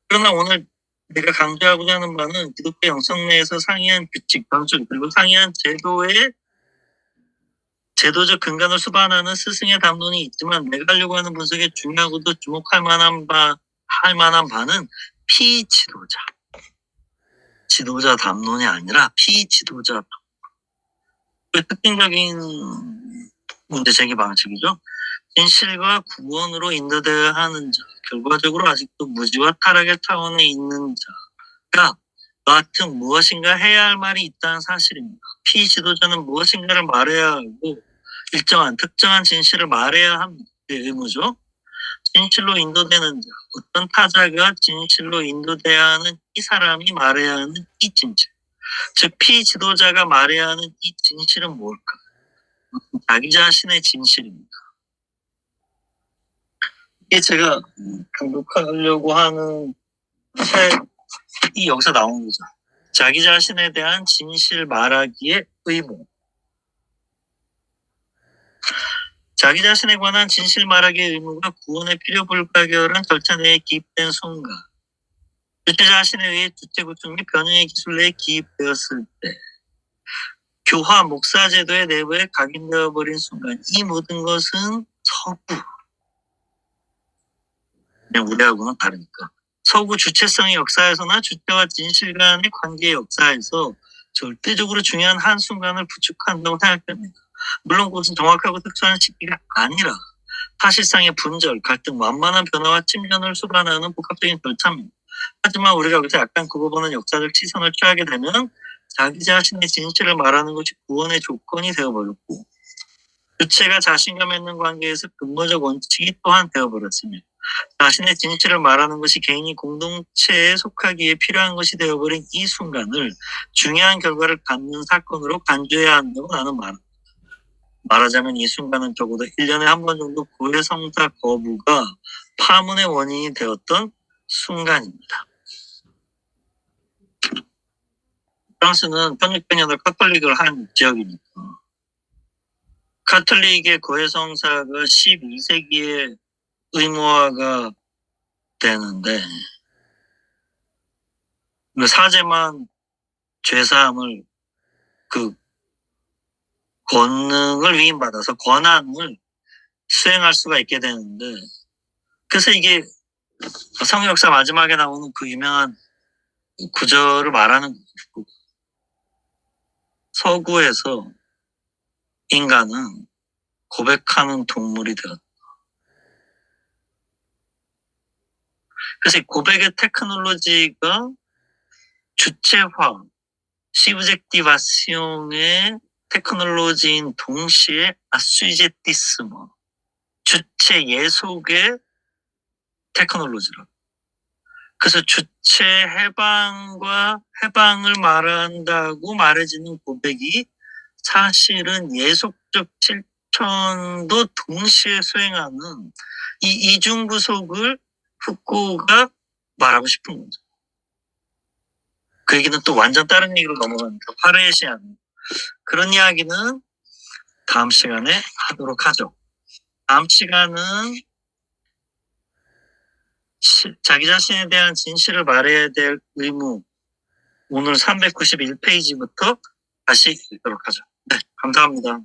그러나 오늘 내가 강조하고자 하는 바는 기독교 영성 내에서 상이한 규칙, 방식, 그리고 상이한 제도적 근간을 수반하는 스승의 담론이 있지만 내가 하려고 하는 분석에 중요하고도 주목할 만한 바는 피지도자. 지도자 담론이 아니라 피지도자. 그 특징적인 문제 제기 방식이죠. 진실과 구원으로 인도되어야 하는 자, 결과적으로 아직도 무지와 타락의 차원에 있는 자가 여하튼 무엇인가 해야 할 말이 있다는 사실입니다. 피지도자는 무엇인가를 말해야 하고 일정한 특정한 진실을 말해야 합니다. 의무죠. 진실로 인도되는 자, 어떤 타자가 진실로 인도돼야 하는 이 사람이 말해야 하는 이 진실. 즉 피지도자가 말해야 하는 이 진실은 뭘까? 자기 자신의 진실입니다. 이게 제가 강독하려고 하는 이 여기서 나온 거죠. 자기 자신에 대한 진실 말하기의 의무. 자기 자신에 관한 진실 말하기의 의무가 구원의 필요 불가결한 절차 내에 기입된 순간 주체 자신에 의해 주체 구축 및 변형의 기술 내에 기입되었을 때 교화 목사 제도의 내부에 각인되어 버린 순간 이 모든 것은 서구, 그냥 우리하고는 다르니까 서구 주체성의 역사에서나 주체와 진실 간의 관계의 역사에서 절대적으로 중요한 한순간을 구축한다고 생각됩니다. 물론 그것은 정확하고 특수한 시기가 아니라 사실상의 분절, 갈등, 완만한 변화와 침전을 수반하는 복합적인 절차입니다. 하지만 우리가 여기서 약간 그 부분은 역사적 시선을 취하게 되면 자기 자신의 진실을 말하는 것이 구원의 조건이 되어버렸고 주체가 자신과 맺는 관계에서 근본적 원칙이 또한 되어버렸습니다. 자신의 진실을 말하는 것이 개인이 공동체에 속하기에 필요한 것이 되어버린 이 순간을 중요한 결과를 갖는 사건으로 간주해야 한다고 나는 말하자면 이 순간은 적어도 1년에 한 번 정도 고해성사 거부가 파문의 원인이 되었던 순간입니다. 프랑스는 1600년대 카톨릭을 한 지역이니까 카톨릭의 고해성사가 12세기에 의무화가 되는데 그 사제만 죄사함을 그 권능을 위임받아서 권한을 수행할 수가 있게 되는데 그래서 이게 성역사 마지막에 나오는 그 유명한 구절을 말하는 거고 서구에서 인간은 고백하는 동물이 되었다. 그래서 이 고백의 테크놀로지가 주체화, 시브젝티바시옹의 테크놀로지인 동시에 아수이제티스모, 주체 예속의 테크놀로지라. 그래서 주체 해방과 해방을 말한다고 말해지는 고백이 사실은 예속적 실천도 동시에 수행하는 이 이중구속을 후쿠오가 말하고 싶은 거죠. 그 얘기는 또 완전 다른 얘기로 넘어갑니다. 파르에시안. 그런 이야기는 다음 시간에 하도록 하죠. 다음 시간은 자기 자신에 대한 진실을 말해야 될 의무, 오늘 391페이지부터 다시 읽도록 하죠. 네, 감사합니다.